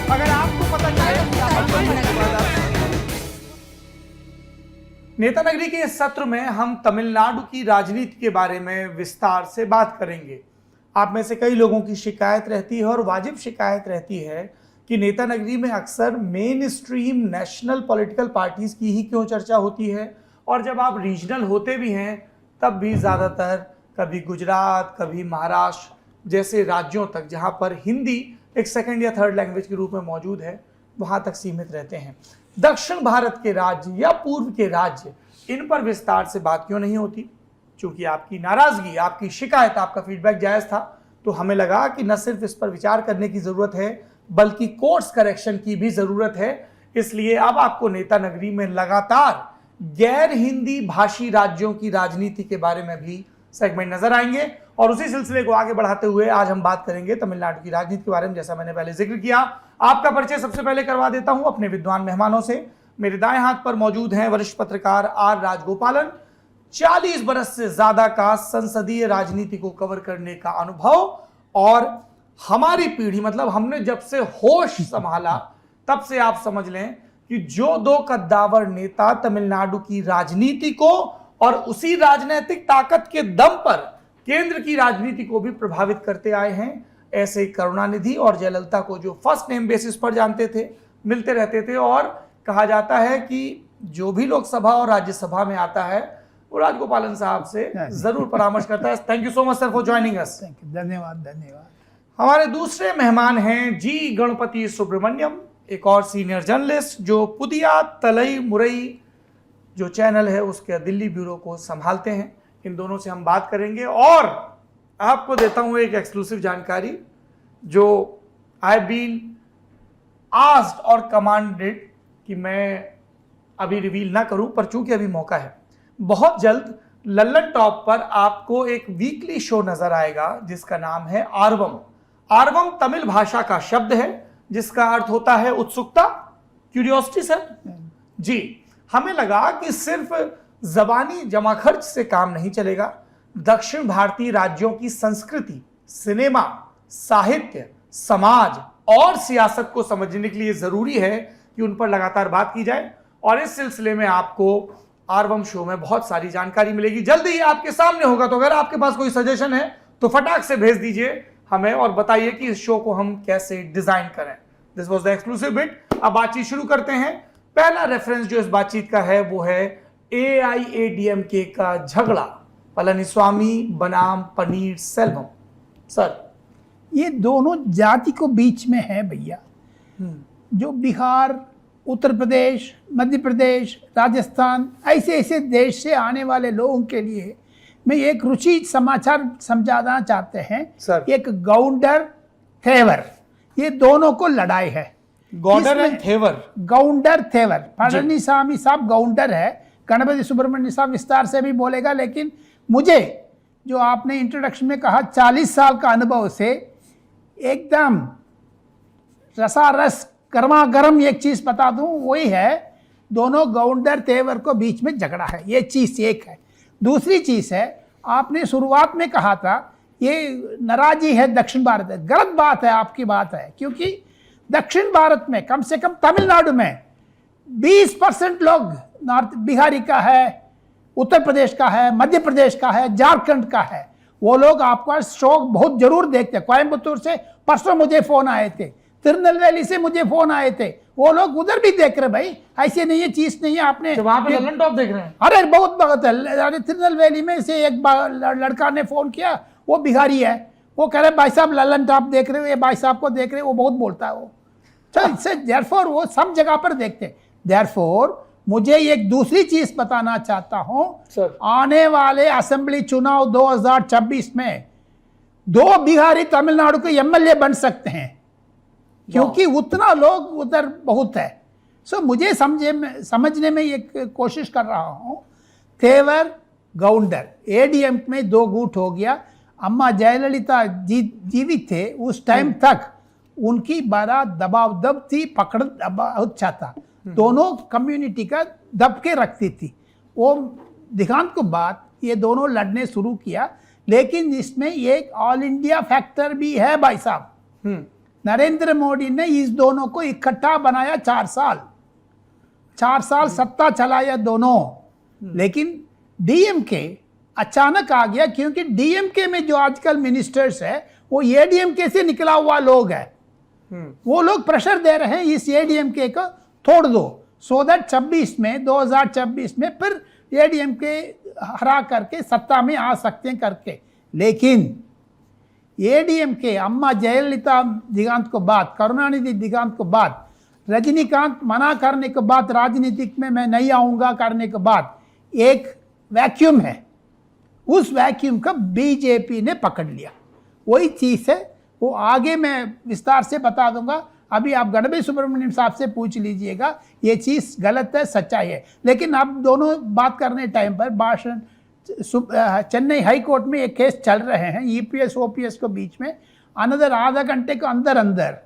अगर आपको पता चलेगा नेता नगरी के इस सत्र में हम तमिलनाडु की राजनीति के बारे में विस्तार से बात करेंगे। आप में से कई लोगों की शिकायत रहती है और वाजिब शिकायत रहती है कि नेता नगरी में अक्सर main stream national political parties की ही क्यों चर्चा होती है, और जब आप रीजनल होते भी हैं तब भी ज़्यादातर कभी गुजरात, कभी महाराष्ट्र जैसे राज्यों तक जहां पर हिंदी एक सेकंड या थर्ड लैंग्वेज के रूप में मौजूद है वहां तक सीमित रहते हैं। दक्षिण भारत के राज्य या पूर्व के राज्य, इन पर विस्तार से बात क्यों नहीं होती? चूंकि आपकी नाराजगी, आपकी शिकायत, आपका फीडबैक जायज था, तो हमें लगा कि न सिर्फ इस पर विचार करने की जरूरत है बल्कि कोर्स करेक्शन की भी जरूरत है। इसलिए अब आपको नेता नगरी में लगातार गैर हिंदी भाषी राज्यों की राजनीति के बारे में भी सेगमेंट नजर आएंगे, और उसी सिलसिले को आगे बढ़ाते हुए आज हम बात करेंगे तमिलनाडु की राजनीति के बारे में। जैसा मैंने पहले जिक्र किया, आपका परिचय सबसे पहले करवा देता हूं अपने विद्वान मेहमानों से। मेरे दाएं हाथ पर मौजूद हैं वरिष्ठ पत्रकार आर राजगोपालन, 40 बरस से ज्यादा का संसदीय राजनीति को कवर करने का अनुभव, और हमारी पीढ़ी मतलब हमने जब से होश संभाला तब से आप समझ लें कि जो दो कद्दावर नेता तमिलनाडु की राजनीति को और उसी राजनीतिक ताकत के दम पर केंद्र की राजनीति को भी प्रभावित करते आए हैं, ऐसे करुणानिधि और जयललिता को जो फर्स्ट नेम बेसिस पर जानते थे, मिलते रहते थे, और कहा जाता है कि जो भी लोकसभा और राज्यसभा में आता है वो राजगोपालन साहब से जरूर परामर्श करता है। Thank you so much sir for joining us. धन्यवाद धन्यवाद। हमारे दूसरे मेहमान हैं जी गणपति सुब्रमण्यम, एक और सीनियर जर्नलिस्ट जो पुदिया तलई मुरई जो चैनल है उसके दिल्ली ब्यूरो को संभालते हैं। इन दोनों से हम बात करेंगे, और आपको देता हूं एक एक्सक्लूसिव जानकारी जो आई बीन आस्क्ड और कमांडेड कि मैं अभी रिवील ना करूं, पर चूंकि अभी मौका है, बहुत जल्द लल्लन टॉप पर आपको एक वीकली शो नजर आएगा जिसका नाम है आर्वम। आर्वम तमिल भाषा का शब्द है जिसका अर्थ होता है उत्सुकता, क्यूरियोसिटी सर जी। हमें लगा कि सिर्फ जबानी जमाखर्च से काम नहीं चलेगा, दक्षिण भारतीय राज्यों की संस्कृति, सिनेमा, साहित्य, समाज और सियासत को समझने के लिए जरूरी है कि उन पर लगातार बात की जाए, और इस सिलसिले में आपको आर्वम शो में बहुत सारी जानकारी मिलेगी। जल्दी ही आपके सामने होगा, तो अगर आपके पास कोई सजेशन है तो फटाक से भेज दीजिए हमें और बताइए कि इस शो को हम कैसे डिजाइन करें। This was the exclusive bit. अब बातचीत शुरू करते हैं। पहला रेफरेंस जो इस बातचीत का है वो है AIADMK का झगड़ा, पलनीस्वामी बनाम पनीर सेल्वम। सर, ये दोनों जाति को बीच में है भैया। जो बिहार, उत्तर प्रदेश, मध्य प्रदेश, राजस्थान ऐसे ऐसे देश से आने वाले लोगों के लिए मैं एक रुचि समाचार समझाना चाहते हैं सर। एक गौंडर थेवर, ये दोनों को लड़ाई है। गौंडर एंड थेवर, गौंडर थेवर। पलनीस्वामी साहब गौंडर है, गणपति सुब्रमण्यम साहब विस्तार से भी बोलेगा, लेकिन मुझे जो आपने इंट्रोडक्शन में कहा 40 साल का अनुभव से एकदम रसारस गर्मा गर्म एक चीज बता दूं, वही है दोनों गौंडर तेवर को बीच में झगड़ा है। ये चीज एक है। दूसरी चीज है, आपने शुरुआत में कहा था ये नाराजी है दक्षिण भारत है। गलत बात है, आपकी बात है, क्योंकि दक्षिण भारत में कम से कम तमिलनाडु में 20% लोग नॉर्थ बिहारी का है, उत्तर प्रदेश का है, मध्य प्रदेश का है, झारखंड का है। वो लोग आपका शो बहुत जरूर देखते हैं। कोयम्बतूर से परसों मुझे फोन आए थे, तिरुनेलवेली से मुझे फोन आए थे, वो लोग उधर भी देख रहे भाई। ऐसे नहीं है, चीज नहीं है। आपने वहां पे लल्लन टॉप देख रहे हैं? अरे बहुत है। अरे तिरुनेलवेली में से एक लड़का ने फोन किया, वो बिहारी है, वो कह रहे भाई साहब लल्लन टॉप देख रहे हो, ये भाई साहब को देख रहे हो, वो बहुत बोलता है वो। तो इससे देयरफॉर वो सब जगह पर देखते हैं। देयरफॉर मुझे एक दूसरी चीज बताना चाहता हूं, आने वाले असेंबली चुनाव 2026 में 2 बिहारी तमिलनाडु के MLA बन सकते हैं, क्योंकि उतना लोग उधर बहुत है। सो मुझे समझने में एक कोशिश कर रहा हूं। थेवर गौंडर ADM में 2 गुट हो गया। अम्मा जयललिता जीवित थे उस टाइम तक, उनकी बड़ा दबाव दब थी, पकड़ बहुत अच्छा था, दोनों कम्युनिटी का दब के रखती थी। वो दिखांत के बाद ये दोनों लड़ने शुरू किया, लेकिन इसमें एक ऑल इंडिया फैक्टर भी है भाई साहब। नरेंद्र मोदी ने इस दोनों को इकट्ठा बनाया 4 साल सत्ता चलाया दोनों। लेकिन डीएमके अचानक आ गया, क्योंकि डीएमके में जो आजकल मिनिस्टर्स है वो एडीएमके से निकला हुआ लोग है। वो लोग प्रेशर दे रहे हैं इस एडीएमके को तोड़ दो, सो दैट 2026 में फिर एडीएमके हरा करके सत्ता में आ सकते हैं करके। लेकिन एडीएमके अम्मा जयललिता दिगांत को बाद, करुणानिधि दिगांत को बाद, रजनीकांत मना करने के बाद, राजनीतिक में मैं नहीं आऊंगा करने के बाद एक वैक्यूम है। उस वैक्यूम का बीजेपी ने पकड़ लिया। वही चीज़ है, वो आगे मैं विस्तार से बता दूंगा। अभी आप गणपति सुब्रमण्यम साहब से पूछ लीजिएगा, ये चीज़ गलत है सच्चाई है। लेकिन अब दोनों बात करने टाइम पर भाषण चेन्नई हाई कोर्ट में एक केस चल रहे हैं ईपीएस ओपीएस के बीच में। अनदर आधा घंटे के अंदर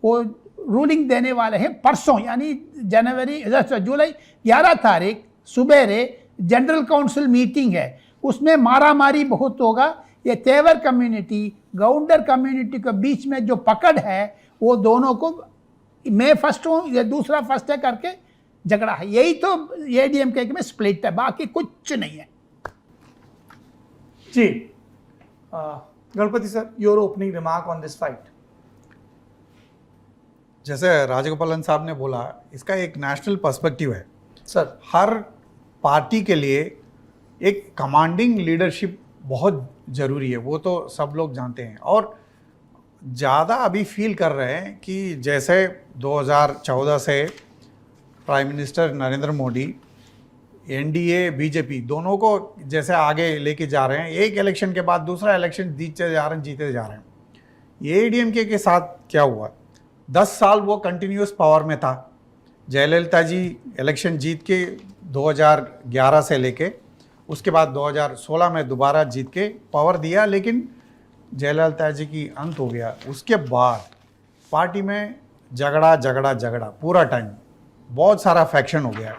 वो रूलिंग देने वाले हैं। परसों यानी जुलाई 11 तारीख सुबेरे जनरल काउंसिल मीटिंग है, उसमें मारामारी बहुत होगा। ये तेवर कम्युनिटी गौंडर कम्युनिटी के बीच में जो पकड़ है वो दोनों को मैं फर्स्ट हूँ या दूसरा फर्स्ट है करके झगड़ा है। यही तो एडीएमके में स्प्लिट है, बाकी कुछ नहीं है। जी Ganapathi sir, your opening remark on this fight. जैसे राजगोपालन साहब ने बोला, इसका एक नेशनल पर्सपेक्टिव है सर। हर पार्टी के लिए एक कमांडिंग लीडरशिप बहुत ज़रूरी है, वो तो सब लोग जानते हैं। और ज़्यादा अभी फील कर रहे हैं कि जैसे 2014 से prime minister Narendra Modi NDA BJP दोनों को जैसे आगे लेके जा रहे हैं, एक इलेक्शन के बाद दूसरा इलेक्शन जीते जा रहे हैं। ये एडीएमके के साथ क्या हुआ, 10 साल वो कंटिन्यूस पावर में था। जयललिता जी इलेक्शन जीत के 2011 से लेके उसके बाद 2016 में दोबारा जीत के पावर दिया, लेकिन जयललिता जी की अंत हो गया। उसके बाद पार्टी में झगड़ा पूरा टाइम, बहुत सारा फैक्शन हो गया।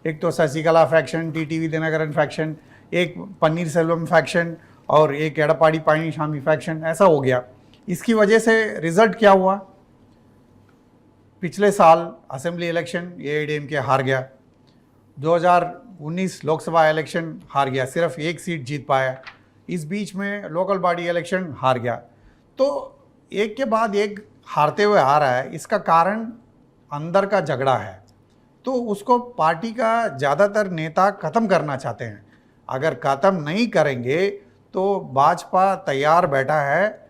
एक तो Sasikala faction, TTV Dhinakaran faction, एक पन्नीर सेल्वम फैक्शन और एक एडपाड़ी पळनिसामी फैक्शन, ऐसा हो गया। इसकी वजह से रिजल्ट क्या हुआ, पिछले साल असेंबली इलेक्शन एआईएडीएमके हार गया, 2019 लोकसभा इलेक्शन हार गया, सिर्फ एक सीट जीत पाया। इस बीच में लोकल बॉडी इलेक्शन हार गया। तो एक के बाद एक हारते हुए आ रहा है। इसका कारण अंदर का झगड़ा है, तो उसको पार्टी का ज़्यादातर नेता ख़त्म करना चाहते हैं। अगर ख़त्म नहीं करेंगे तो भाजपा तैयार बैठा है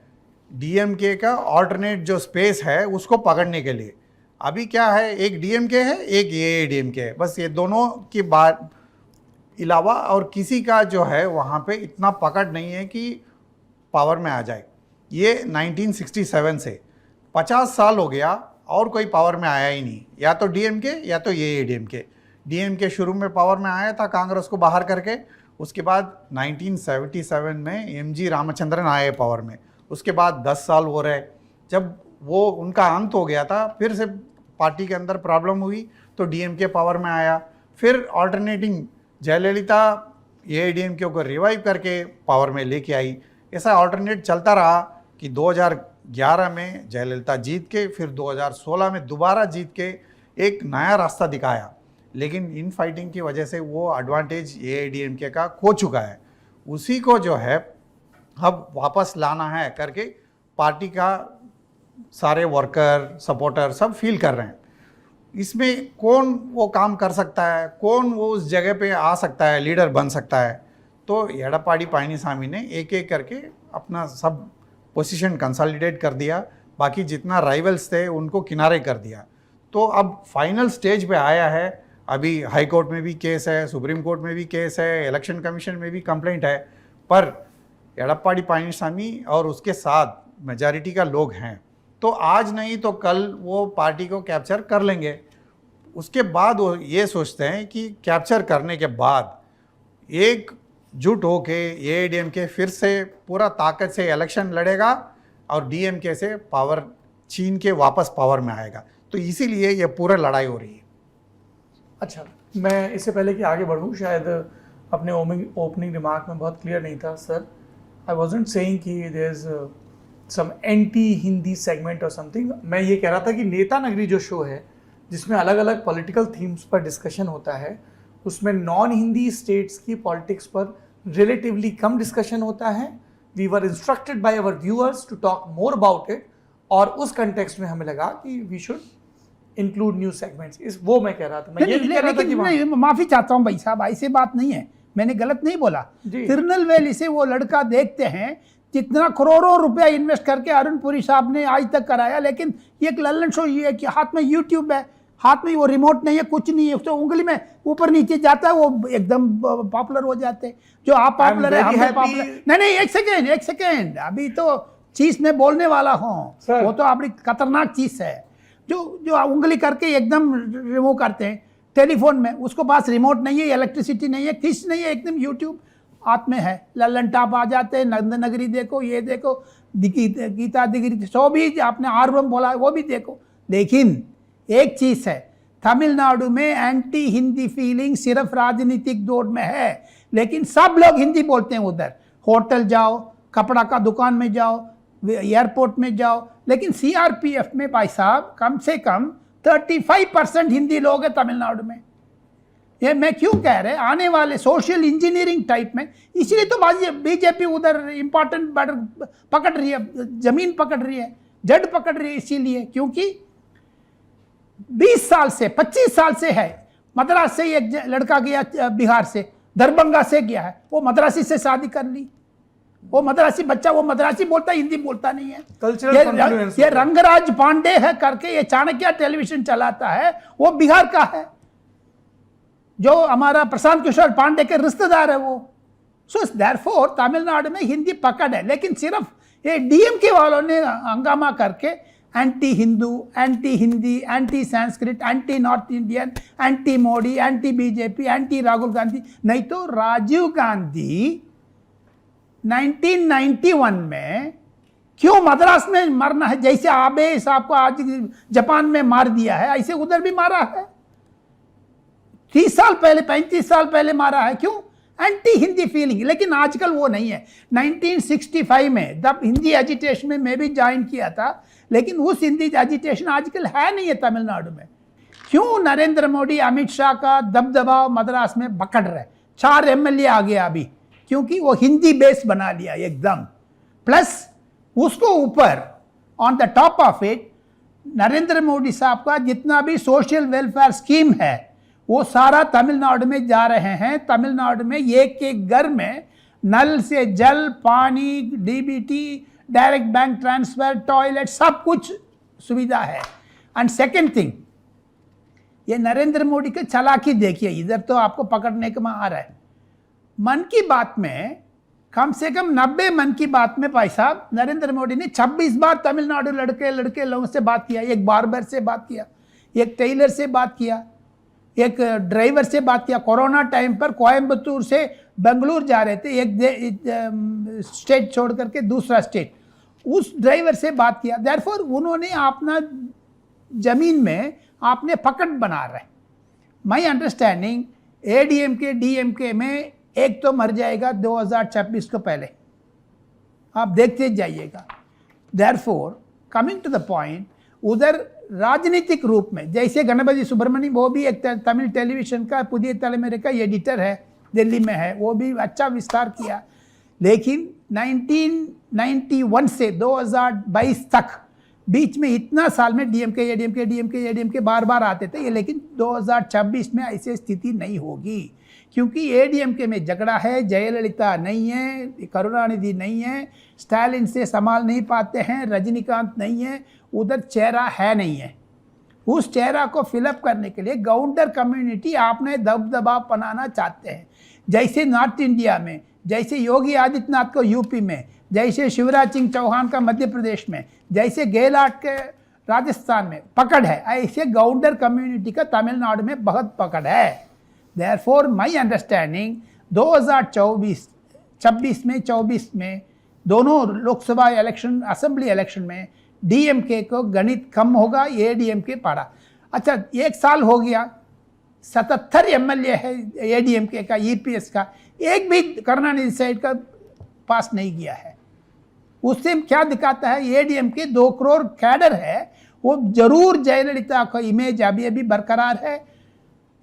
डीएमके का ऑल्टरनेट जो स्पेस है उसको पकड़ने के लिए। अभी क्या है, एक डीएमके है, एक एआईएडीएमके है, बस ये दोनों की बात अलावा और किसी का जो है वहाँ पे इतना पकड़ नहीं है कि पावर में आ जाए। ये 1967 से 50 साल हो गया और कोई पावर में आया ही नहीं, या तो डीएमके या तो एआईएडीएमके। डीएमके शुरू में पावर में आया था कांग्रेस को बाहर करके, उसके बाद 1977 में एमजी रामचंद्रन आए पावर में, उसके बाद 10 साल हो रहे। जब वो उनका अंत हो गया था, फिर से पार्टी के अंदर प्रॉब्लम हुई तो डीएमके पावर में आया। फिर ऑल्टरनेटिंग जयललिता एआईएडीएमके को रिवाइव करके पावर में लेके आई। ऐसा ऑल्टरनेट चलता रहा कि 2011 में जयललिता जीत के, फिर 2016 में दोबारा जीत के एक नया रास्ता दिखाया। लेकिन इन फाइटिंग की वजह से वो एडवांटेज एआईएडीएमके का खो चुका है। उसी को जो है अब वापस लाना है करके पार्टी का सारे वर्कर सपोर्टर सब फील कर रहे हैं। इसमें कौन वो काम कर सकता है, कौन वो उस जगह पे आ सकता है, लीडर बन सकता है। तो एडपाड़ी पळनिसामी ने एक एक करके अपना सब पोजीशन कंसोलिडेट कर दिया, बाकी जितना राइवल्स थे उनको किनारे कर दिया। तो अब फाइनल स्टेज पे आया है। अभी हाई कोर्ट में भी केस है, सुप्रीम कोर्ट में भी केस है, इलेक्शन कमीशन में भी कंप्लेंट है, पर एडपाड़ी पळनिसामी और उसके साथ मेजॉरिटी का लोग हैं, तो आज नहीं तो कल वो पार्टी को कैप्चर कर लेंगे। उसके बाद वो ये सोचते हैं कि कैप्चर करने के बाद एकजुट होके एआईएडीएमके फिर से पूरा ताकत से इलेक्शन लड़ेगा और डीएमके से पावर छीन के वापस पावर में आएगा। तो इसीलिए ये पूरा लड़ाई हो रही है। अच्छा, मैं इससे पहले कि आगे बढ़ूँ, शायद अपने ओपनिंग रिमार्क में बहुत क्लियर नहीं था सर। आई वॉजंट सेइंग कि there is some anti Hindi segment or something. मैं ये कह रहा था कि नेता नगरी जो शो है जिसमें अलग अलग पॉलिटिकल थीम्स पर डिस्कशन होता है, उसमें नॉन हिंदी स्टेट्स की पॉलिटिक्स पर रिलेटिवली कम डिस्कशन होता है. We were instructed by our viewers to talk more about it, और उस कंटेक्स्ट में हमें लगा कि we should include new segments. इस वो मैं कह रहा था. मैं ये नहीं कह रहा था कि नहीं, माफी चाहता हूँ भाई साहब, ऐसी बात नहीं है, मैंने गलत नहीं बोला. जी. तिरुनेलवेली से वो लड़का देखते हैं जितना करोड़ों रुपया इन्वेस्ट करके अरुण पुरी साहब ने आज तक कराया, लेकिन ये एक लल्लन शो, ये कि हाथ में यूट्यूब है, हाथ में वो रिमोट नहीं है, कुछ नहीं है, तो उंगली में ऊपर नीचे जाता है, वो एकदम पॉपुलर हो जाते हैं. जो आप पॉपुलर है, हम भी पॉपुलर. नहीं, एक सेकेंड, अभी तो चीज में बोलने वाला हूँ. वो तो आपकी खतरनाक चीज है जो उंगली करके एकदम रिमूव करते हैं टेलीफोन में. उसको पास रिमोट नहीं है, इलेक्ट्रिसिटी नहीं है, किस नहीं है, एकदम यूट्यूब हाथ में है, लल्लन टॉप आ जाते हैं, नंद नगरी देखो, ये देखो, गीता दिगरी, सो भी आपने आर्वम बोला वो भी देखो. लेकिन एक चीज है, तमिलनाडु में एंटी हिंदी फीलिंग सिर्फ राजनीतिक दौर में है, लेकिन सब लोग हिंदी बोलते हैं. उधर होटल जाओ, कपड़ा का दुकान में जाओ, एयरपोर्ट में जाओ, लेकिन सीआरपीएफ में भाई साहब कम से कम 35% हिंदी लोग हैं तमिलनाडु में. ये मैं क्यों कह रहे, आने वाले सोशल इंजीनियरिंग टाइप में, इसलिए तो बीजेपी उधर इंपॉर्टेंट पकड़ रही है, जमीन पकड़ रही है, जड़ पकड़ रही है, इसीलिए क्योंकि 20 साल से 25 साल से है. मद्रास से एक लड़का गया, बिहार से, दरभंगा से गया है, वो मद्रासी से शादी कर ली. वो मद्रासी बच्चा, वो मद्रासी बोलता, हिंदी बोलता नहीं है. ये रंगराज पांडे है करके ये चाणक्य टेलीविजन चलाता है, वो बिहार का है, जो हमारा प्रशांत किशोर पांडे के रिश्तेदार है वो. सो देयरफॉर तमिलनाडु में हिंदी पकड़ है, लेकिन सिर्फ ये डीएमके वालों ने हंगामा करके anti Hindu, anti Hindi, anti Sanskrit, anti north Indian, anti Modi, anti BJP, anti Rahul Gandhi. नहीं तो राजीव गांधी 1991 में क्यों मद्रास में मरना है, जैसे आबे साहब को आज जापान में मार दिया है, ऐसे उधर भी मारा है. 30 साल पहले, 35 साल पहले मारा है. क्यों? Anti Hindi feeling. लेकिन आजकल वो नहीं है. 1965 में जब हिंदी एजिटेशन में मैं भी ज्वाइन किया था, लेकिन उस हिंदी एजिटेशन आजकल है नहीं है तमिलनाडु में. क्यों? नरेंद्र मोदी, अमित शाह का दबदबा मद्रास में पकड़ रहे. 4 एमएलए आ गया अभी, क्योंकि वो हिंदी बेस बना लिया एकदम. प्लस उसको ऊपर on the top of it Narendra Modi साहब का जितना भी सोशल वेलफेयर स्कीम है वो सारा तमिलनाडु में जा रहे हैं. तमिलनाडु में एक घर में नल से जल, पानी, DBT, direct bank transfer, toilet, सब कुछ सुविधा है. एंड सेकेंड थिंग, ये नरेंद्र मोदी के चालाकी देखिए, इधर तो आपको पकड़ने के में आ रहा है. मन की बात में कम से कम 90 मन की बात में भाई साहब नरेंद्र मोदी ने 26 बार तमिलनाडु लड़के लोगों से बात किया. एक बार्बर से बात किया, एक टेलर से बात किया, एक ड्राइवर से बात किया. कोरोना टाइम पर कोयम्बतूर से बेंगलुरु जा रहे थे, एक स्टेट छोड़ करके दूसरा स्टेट, उस ड्राइवर से बात किया. देयरफॉर उन्होंने अपना जमीन में आपने पकड़ बना रहे. माई अंडरस्टैंडिंग एडीएमके डीएमके में एक तो मर जाएगा 2026 को पहले, आप देखते जाइएगा. Therefore coming to the point, उधर राजनीतिक रूप में जैसे गणपति सुब्रमण्यम, वो भी एक तमिल टेलीविजन का पुदिय तलेमेरे का एडिटर है, दिल्ली में है, वो भी अच्छा विस्तार किया. लेकिन 1991 से 2022 तक बीच में इतना साल में डीएमके एडीएमके बार बार आते थे ये. लेकिन 2026 में ऐसी स्थिति नहीं होगी, क्योंकि एडीएमके में झगड़ा है, जयललिता नहीं है, करुणानिधि नहीं है, स्टालिन से संभाल नहीं पाते हैं, रजनीकांत नहीं है, उधर चेहरा है नहीं है. उस चेहरा को फिलअप करने के लिए गाउंडर कम्युनिटी आपने दबदबा बनाना चाहते हैं. जैसे नॉर्थ इंडिया में, जैसे योगी आदित्यनाथ को यूपी में, जैसे शिवराज सिंह चौहान का मध्य प्रदेश में, जैसे गहलोत के राजस्थान में पकड़ है, ऐसे गाउंडर कम्युनिटी का तमिलनाडु में बहुत पकड़ है. देयरफॉर माई अंडरस्टैंडिंग 2024 में दोनों लोकसभा इलेक्शन, असेंबली इलेक्शन में डीएमके को गणित कम होगा, एडीएमके पड़ा. अच्छा, 1 साल हो गया, 77 एमएलए है एडीएमके का, ईपीएस का, एक भी करुणानिधि साइड का पास नहीं किया है. उससे क्या दिखाता है, एडीएम के 2 करोड़ कैडर है, वो जरूर जयललिता का इमेज अभी अभी बरकरार है,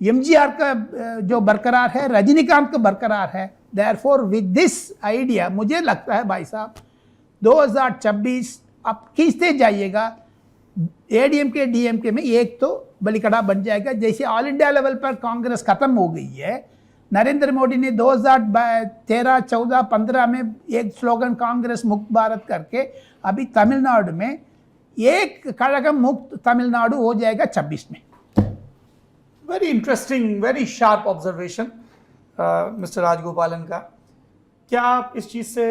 एमजीआर का जो बरकरार है, रजनीकांत का बरकरार है। देयरफॉर विद दिस आइडिया मुझे लगता है भाई साहब 2026 आप खींचते जाइएगा, एडीएमके डीएमके में एक तो बलिकड़ा बन जाएगा। जैसे ऑल इंडिया लेवल पर कांग्रेस खत्म हो गई है, नरेंद्र मोदी ने 2013, 14, 15 में एक स्लोगन कांग्रेस मुक्त भारत करके अभी तमिलनाडु में एक कड़गम मुक्त तमिलनाडु हो जाएगा 26 में। Very interesting, very sharp observation mister Rajagopalan का। क्या आप इस चीज से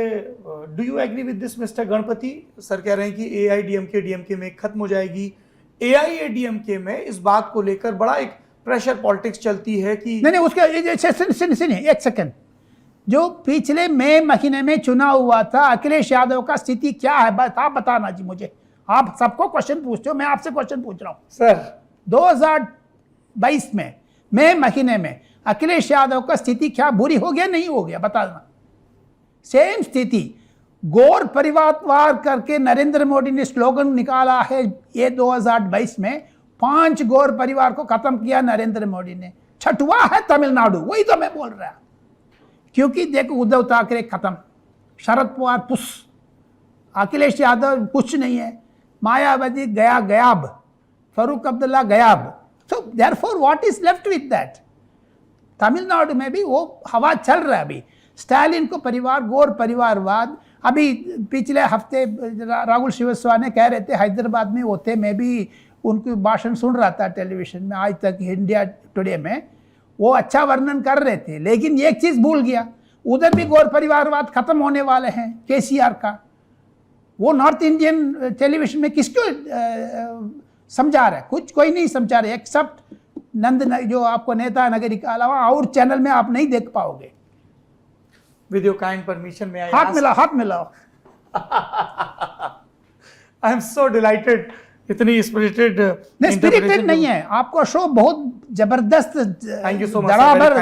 do you agree with this mister Ganapathy? Sir कह रहे हैं कि एआईडीएमके डीएमके में खत्म हो जाएगी। एआईएडीएमके में इस बात को लेकर बड़ा एक प्रेशर पॉलिटिक्स चलती है कि नहीं उसके सुनिए एक सेकंड, जो पिछले मई महीने में चुनाव हुआ था, अखिलेश यादव का स्थिति क्या है आप बताना जी मुझे। आप सबको क्वेश्चन पूछते हो, मैं आपसे क्वेश्चन पूछ रहा हूं सर। 2022 में मई महीने में अखिलेश यादव का स्थिति क्या बुरी हो गया नहीं हो गया बताना। सेम स्थिति गौर परिवारवार करके नरेंद्र मोदी ने स्लोगन निकाला है ये 2022 में, 5 गौर परिवार को खत्म किया नरेंद्र मोदी ने। छठवा है तमिलनाडु, वही तो मैं बोल रहा। क्योंकि देखो उद्धव ठाकरे खत्म, शरद पवार पुश, अखिलेश यादव कुछ नहीं है, मायावती गया गयाब, फारूक अब्दुल्ला गयाब। So therefore what is left with that? Tamil Nadu में भी वो हवा चल रहा है अभी। स्टालिन को परिवार, गौर परिवारवाद, अभी पिछले हफ्ते राहुल श्रीवास्तव ने कह रहे थे हैदराबाद में होते, मैं भी उनकी भाषण सुन रहा था टेलीविजन में आज तक इंडिया टुडे में, वो अच्छा वर्णन कर रहे थे, लेकिन एक चीज भूल गया, उधर भी गौर परिवारवाद खत्म होने वाले हैं केसीआर का। वो नॉर्थ इंडियन टेलीविजन में किसको समझा रहा है? कुछ कोई नहीं समझा रहे एक्सेप्ट नंद जो आपको नेता नगरी के अलावा और चैनल में आप नहीं देख पाओगे। विद योर काइंड परमिशन में हाथ मिलाओ। आई एम सो डिलाइटेड, इतनी स्पिरिटेड। नहीं स्पिरिटेड नहीं है, आपका शो बहुत जबरदस्त, थैंक यू सो मच,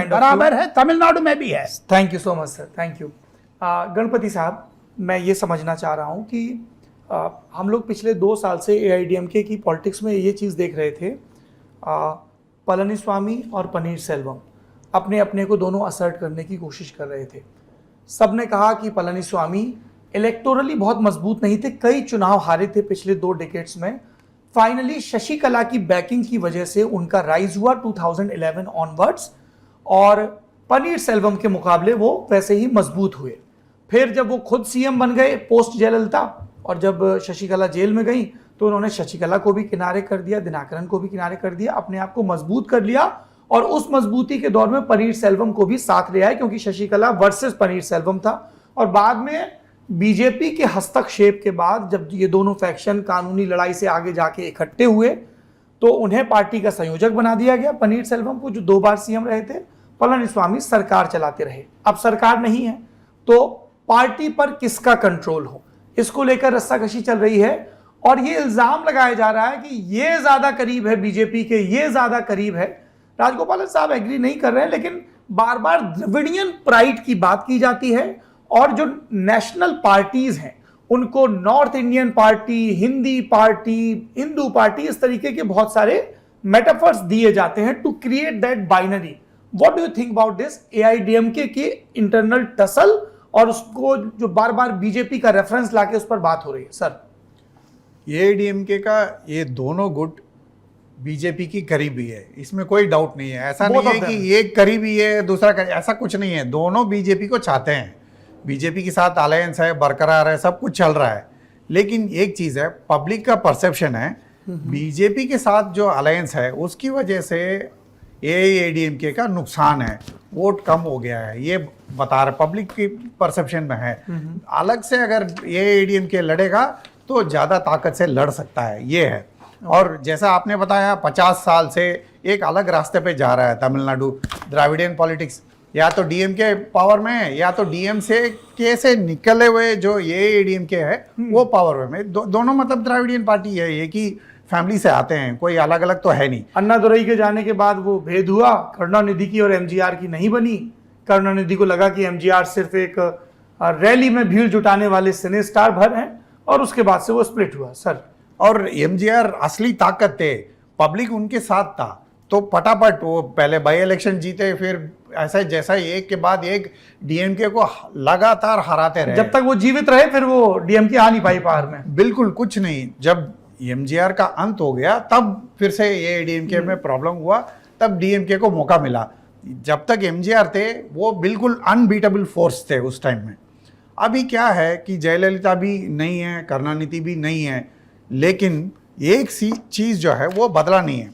बराबर है, तमिलनाडु में भी है। Thank you so much sir, thank you. Ganpati साहब, मैं ये समझना चाह रहा हूँ कि हम लोग पिछले 2 साल से एआईडीएमके की पॉलिटिक्स में ये चीज़ देख रहे थे, पलनीस्वामी और पनीर सेल्वम अपने अपने को दोनों असर्ट करने की कोशिश कर रहे थे। सबने कहा कि पलनीस्वामी इलेक्टोरली बहुत मजबूत नहीं थे, कई चुनाव हारे थे पिछले 2 डिकेड्स में। फाइनली शशिकला की बैकिंग की वजह से उनका राइज हुआ 2011 ऑनवर्ड्स, और पनीर सेल्वम के मुकाबले वो वैसे ही मजबूत हुए। फिर जब वो खुद सीएम बन गए पोस्ट जयललिता, और जब शशिकला जेल में गई तो उन्होंने शशिकला को भी किनारे कर दिया, दिनाकरन को भी किनारे कर दिया, अपने आप को मजबूत कर लिया, और उस मजबूती के दौर में पनीर सेल्वम को भी साथ ले आए, क्योंकि शशिकला वर्सेस पनीर सेल्वम था। और बाद में बीजेपी के हस्तक्षेप के बाद जब ये दोनों फैक्शन कानूनी लड़ाई से आगे जाके इकट्ठे हुए तो उन्हें पार्टी का संयोजक बना दिया गया, पनीर सेल्वम को, जो 2 बार सीएम रहे थे। पलनीस्वामी सरकार चलाते रहे। अब सरकार नहीं है तो पार्टी पर किसका कंट्रोल हो, इसको लेकर रस्साकशी चल रही है। और ये इल्जाम लगाया जा रहा है कि ये ज्यादा करीब है बीजेपी के, ये ज्यादा करीब है। राजगोपालन साहब एग्री नहीं कर रहे हैं, लेकिन बार बार द्रविडियन प्राइड की बात की जाती है, और जो नेशनल पार्टीज हैं उनको north Indian party, Hindi party, Hindu party, इस तरीके के बहुत सारे मेटाफर्स दिए जाते हैं to create that binary. What do you think about this AIADMK की इंटरनल टसल, और उसको जो बार बार बीजेपी का रेफरेंस लाके उस पर बात हो रही है? सर, एआईडीएमके का ये दोनों गुट बीजेपी की करीबी है, इसमें कोई डाउट नहीं है। ऐसा नहीं है कि एक करीबी है दूसरा करीबी, ऐसा कुछ नहीं है। दोनों बीजेपी को चाहते हैं, बीजेपी के साथ अलायंस है, बरकरार है, सब कुछ चल रहा है। लेकिन एक चीज़ है, पब्लिक का परसेप्शन है बीजेपी के साथ जो अलायंस है उसकी वजह से एआईडीएमके का नुकसान है, वोट कम हो गया है, ये बता रहे पब्लिक की परसेप्शन में है। अलग से अगर एआईडीएमके लड़ेगा तो ज़्यादा ताकत से लड़ सकता है, ये है। और जैसा आपने बताया 50 साल से एक अलग रास्ते पे जा रहा है तमिलनाडु, द्राविडियन पॉलिटिक्स, या तो डीएमके पावर में है या तो डीएमके से निकले हुए जो एआईडीएमके है वो पावर में। दोनों मतलब द्राविडियन पार्टी है, एक ही फैमिली से आते हैं, कोई अलग अलग तो है नहीं। अन्नादुरई के जाने के बाद वो भेद हुआ, करुणानिधि की और एमजीआर की नहीं बनी। करुणानिधि को लगा कि एमजीआर सिर्फ एक रैली में भीड़ जुटाने वाले सिने स्टार भर हैं और उसके बाद से वो स्प्लिट हुआ सर। और एमजीआर असली ताकत थे, पब्लिक उनके साथ था, तो पटापट वो पहले बाई इलेक्शन जीते, फिर ऐसा जैसा एक के बाद एक डीएमके को लगातार हराते रहे। जब तक वो जीवित रहे फिर वो डीएमके आ नहीं पाई पार में। बिल्कुल कुछ नहीं, जब एमजीआर का अंत हो गया तब फिर से ये डीएमके में प्रॉब्लम हुआ, तब डीएमके को मौका मिला। जब तक एमजीआर थे वो बिल्कुल अनबीटेबल फोर्स थे उस टाइम में। अभी क्या है कि जयललिता भी नहीं है, करुणानिधि भी नहीं है, लेकिन एक सी चीज़ जो है वो बदला नहीं है।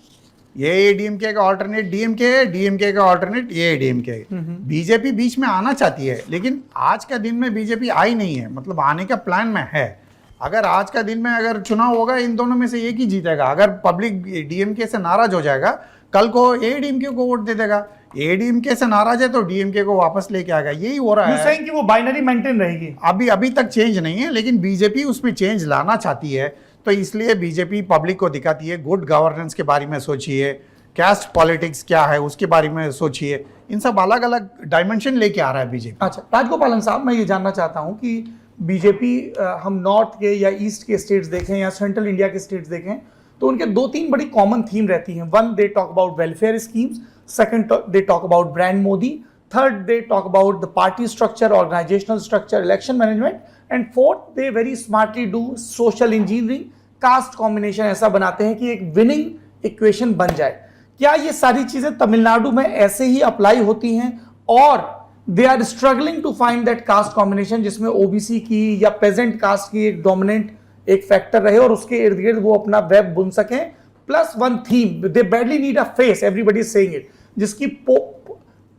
ये एडीएमके का ऑल्टरनेट डीएमके है, डीएमके का ऑल्टरनेट ये एडीएमके है। बीजेपी बीच में आना चाहती है, लेकिन आज का दिन में बीजेपी आई नहीं है, मतलब आने का प्लान में है। अगर आज का दिन में अगर चुनाव होगा, इन दोनों में से एक ही जीतेगा। अगर पब्लिक डीएमके से नाराज हो जाएगा, कल को एडीएमके को वोट दे देगा। एडीएमके से नाराज है तो डीएमके को वापस लेके आएगा, यही हो रहा है। कि वो बाइनरी मेंटेन रहेगी। अभी तक चेंज नहीं है, लेकिन बीजेपी उसमें चेंज लाना चाहती है, तो इसलिए बीजेपी पब्लिक को दिखाती है। गुड गवर्नेंस के बारे में सोचिए, कैस्ट पॉलिटिक्स क्या है उसके बारे में सोचिए, इन सब अलग अलग डायमेंशन लेके आ रहा है बीजेपी। अच्छा राजगोपालन साहब, मैं ये जानना चाहता हूँ कि बीजेपी हम नॉर्थ के या ईस्ट के स्टेट्स देखें या सेंट्रल इंडिया के स्टेट्स देखें तो उनके 2-3 बड़ी कॉमन थीम रहती हैं। One, they talk about welfare schemes, second they talk about brand Modi, third they talk about the party structure, organisational structure, election management, and fourth they very smartly do social engineering, caste combination ऐसा बनाते हैं कि एक winning equation बन जाए। क्या ये सारी चीजें तमिलनाडु में ऐसे ही अप्लाई होती हैं और they are struggling to find that caste combination जिसमें ओबीसी की या पेजेंट कास्ट की एक डोमिनेंट एक फैक्टर रहे और उसके इर्द गिर्द वो अपना वेब बुन सकें? Plus one theme, they badly need a face, everybody is saying it, जिसकी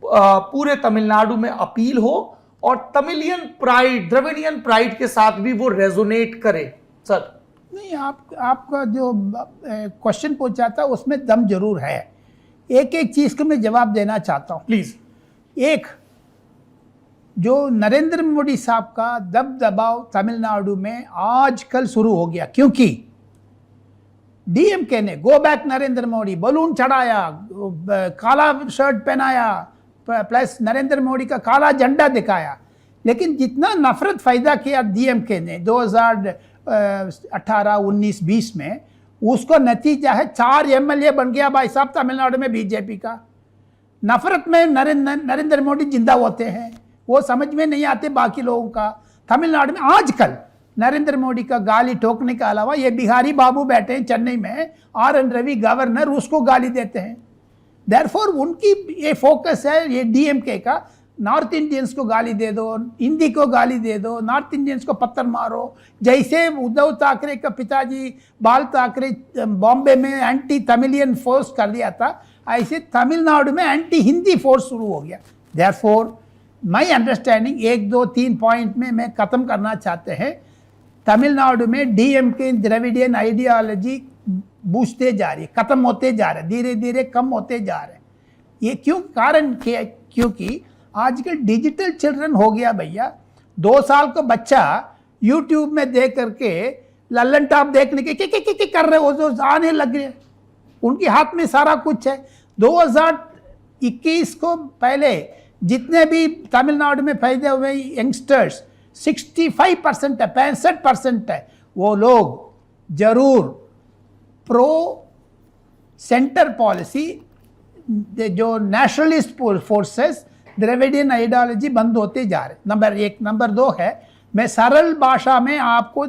पूरे तमिलनाडु में अपील हो और तमिलियन प्राइड, द्रविडियन प्राइड के साथ भी वो रेजोनेट करे। सर नहीं, आपका जो क्वेश्चन पूछा था उसमें दम जरूर है। एक एक चीज़ को मैं जवाब देना चाहता हूँ प्लीज। एक, जो नरेंद्र मोदी साहब का दबदबाव तमिलनाडु में आजकल शुरू हो गया, क्योंकि डीएमके ने go back Narendra Modi balloon चढ़ाया, काला शर्ट पहनाया, प्लस नरेंद्र मोदी का काला झंडा दिखाया। लेकिन जितना नफरत पैदा किया डीएमके ने 2018, 19, 20 में, उसको नतीजा है 4 एमएलए बन गया भाई साहब तमिलनाडु में बीजेपी का। नफरत में नरेंद्र मोदी जिंदा होते हैं, वो समझ में नहीं आते बाकी लोगों का। तमिलनाडु में आजकल नरेंद्र मोदी का गाली ठोकने के अलावा ये बिहारी बाबू बैठे हैं चेन्नई में, RN रवि गवर्नर, उसको गाली देते हैं। देयरफॉर उनकी ये फोकस है, ये डीएमके का, नॉर्थ इंडियंस को गाली दे दो, हिंदी को गाली दे दो, नॉर्थ इंडियंस को पत्थर मारो। जैसे उद्धव ठाकरे का पिताजी बाल ठाकरे बॉम्बे में एंटी तमिलियन फोर्स कर दिया था, ऐसे तमिलनाडु में एंटी हिंदी फोर्स शुरू हो गया। देयरफॉर माई अंडरस्टैंडिंग 1, 2, 3 पॉइंट में मैं ख़त्म करना चाहते हैं। तमिलनाडु में डीएमके द्रविडियन आइडियोलॉजी बूझते जा रही है, ख़त्म होते जा रहे, धीरे धीरे कम होते जा रहे। ये क्यों कारण क्या? क्योंकि आजकल डिजिटल चिल्ड्रन हो गया भैया। 2 साल का बच्चा यूट्यूब में देख करके लल्लन टॉप देखने के कर रहे हो, जो आने लग रहे, उनके हाथ में सारा कुछ है। 2021 को पहले जितने भी तमिलनाडु में पैदा हुए यंगस्टर्स 65% है, 65% है, वो लोग जरूर प्रो सेंटर पॉलिसी, जो नेशनलिस्ट फोर्सेस, द्रविडियन आइडियोलॉजी बंद होते जा रहे। नंबर 1। नंबर 2 है, मैं सरल भाषा में आपको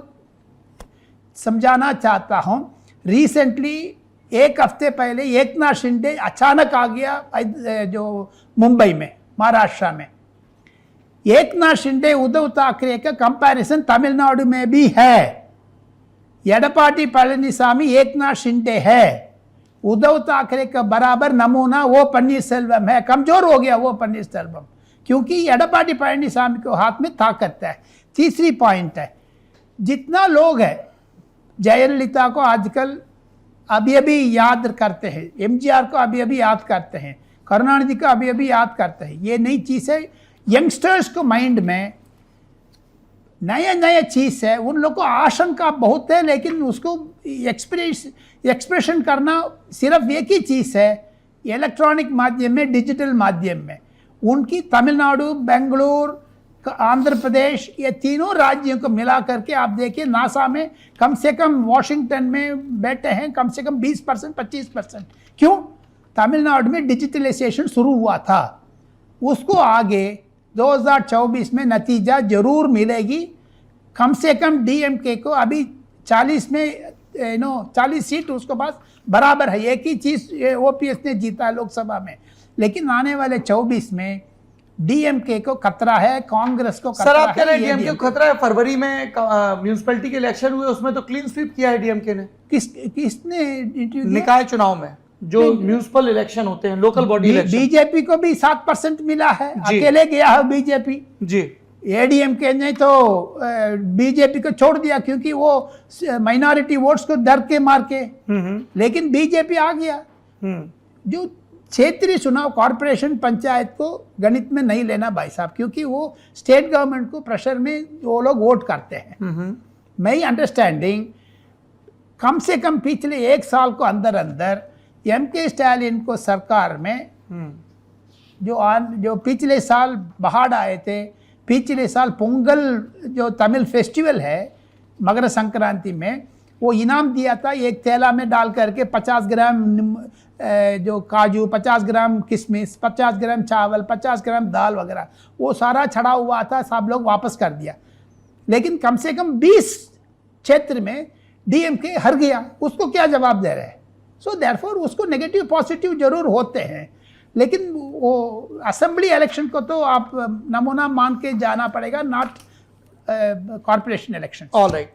समझाना चाहता हूँ। रिसेंटली 1 हफ्ते पहले एकनाथ शिंदे अचानक आ गया जो मुंबई में, महाराष्ट्र में। एकनाथ शिंदे उद्धव ठाकरे का कंपैरिजन तमिलनाडु में भी है। एडपाडी पळनिसामी एकनाथ शिंदे है, उद्धव ठाकरे का बराबर नमूना वो पन्नीरसेल्वम है। कमजोर हो गया वो पन्नीरसेल्वम, क्योंकि एडपाडी पळनिसामी के हाथ में ताकत है। तीसरी पॉइंट है, जितना लोग है जयललिता को आजकल अभी अभी याद करते हैं, एमजीआर को अभी अभी याद करते हैं, करुणानिधि को अभी अभी याद करते हैं। ये नई चीज़ है, यंगस्टर्स को माइंड में नया चीज़ है। उन लोग को आशंका बहुत है, लेकिन उसको एक्सप्रेशन करना सिर्फ एक ही चीज़ है, इलेक्ट्रॉनिक माध्यम में, डिजिटल माध्यम में। उनकी तमिलनाडु, बेंगलुरु, आंध्र प्रदेश, ये तीनों राज्यों को मिला करके आप देखिए नासा में कम से कम वॉशिंगटन में बैठे हैं कम से कम 20% 25%। क्यों? तमिलनाडु में डिजिटलाइजेशन शुरू हुआ था, उसको आगे 2024 में नतीजा जरूर मिलेगी। कम से कम डीएमके को अभी 40 में 40 सीट उसके पास बराबर है, एक ही चीज़ ओपीएस ने जीता है लोकसभा में, लेकिन आने वाले 24 में डीएमके को खतरा है, कांग्रेस को खतरा सर है। आप कह रहे हैं डीएमके को खतरा है? फरवरी में म्यूनिसिपैलिटी के इलेक्शन हुए, उसमें तो क्लीन स्वीप किया है डीएमके ने। किसने निकाय चुनाव में जो म्यूनिसिपल इलेक्शन होते हैं, लोकल बॉडी इलेक्शन, बीजेपी को भी 7% मिला है, जी। अकेले गया है बीजेपी जी। एडीएमके ने तो बीजेपी को छोड़ दिया क्योंकि वो माइनॉरिटी वोट्स को डर के मार के, लेकिन बीजेपी आ गया। जो क्षेत्रीय चुनाव कॉरपोरेशन पंचायत को गणित में नहीं लेना भाई साहब, क्योंकि वो स्टेट गवर्नमेंट को प्रेशर में वो लोग वोट करते हैं। मेरी अंडरस्टैंडिंग कम से कम पिछले 1 साल को अंदर अंदर एमके स्टालिन को सरकार में जो पिछले साल बाढ़ आए थे, पिछले साल पोंगल जो तमिल फेस्टिवल है मकर संक्रांति में, वो इनाम दिया था एक थैला में डाल करके 50 ग्राम जो काजू, 50 ग्राम किशमिश, 50 ग्राम चावल, 50 ग्राम दाल वगैरह, वो सारा छड़ा हुआ था, सब लोग वापस कर दिया। लेकिन कम से कम 20 क्षेत्र में डीएमके हर गया, उसको क्या जवाब दे रहे हैं? सो देयरफॉर उसको नेगेटिव पॉजिटिव जरूर होते हैं, लेकिन वो असेंबली इलेक्शन को तो आप नमूना मान के जाना पड़ेगा, not corporation election. Alright,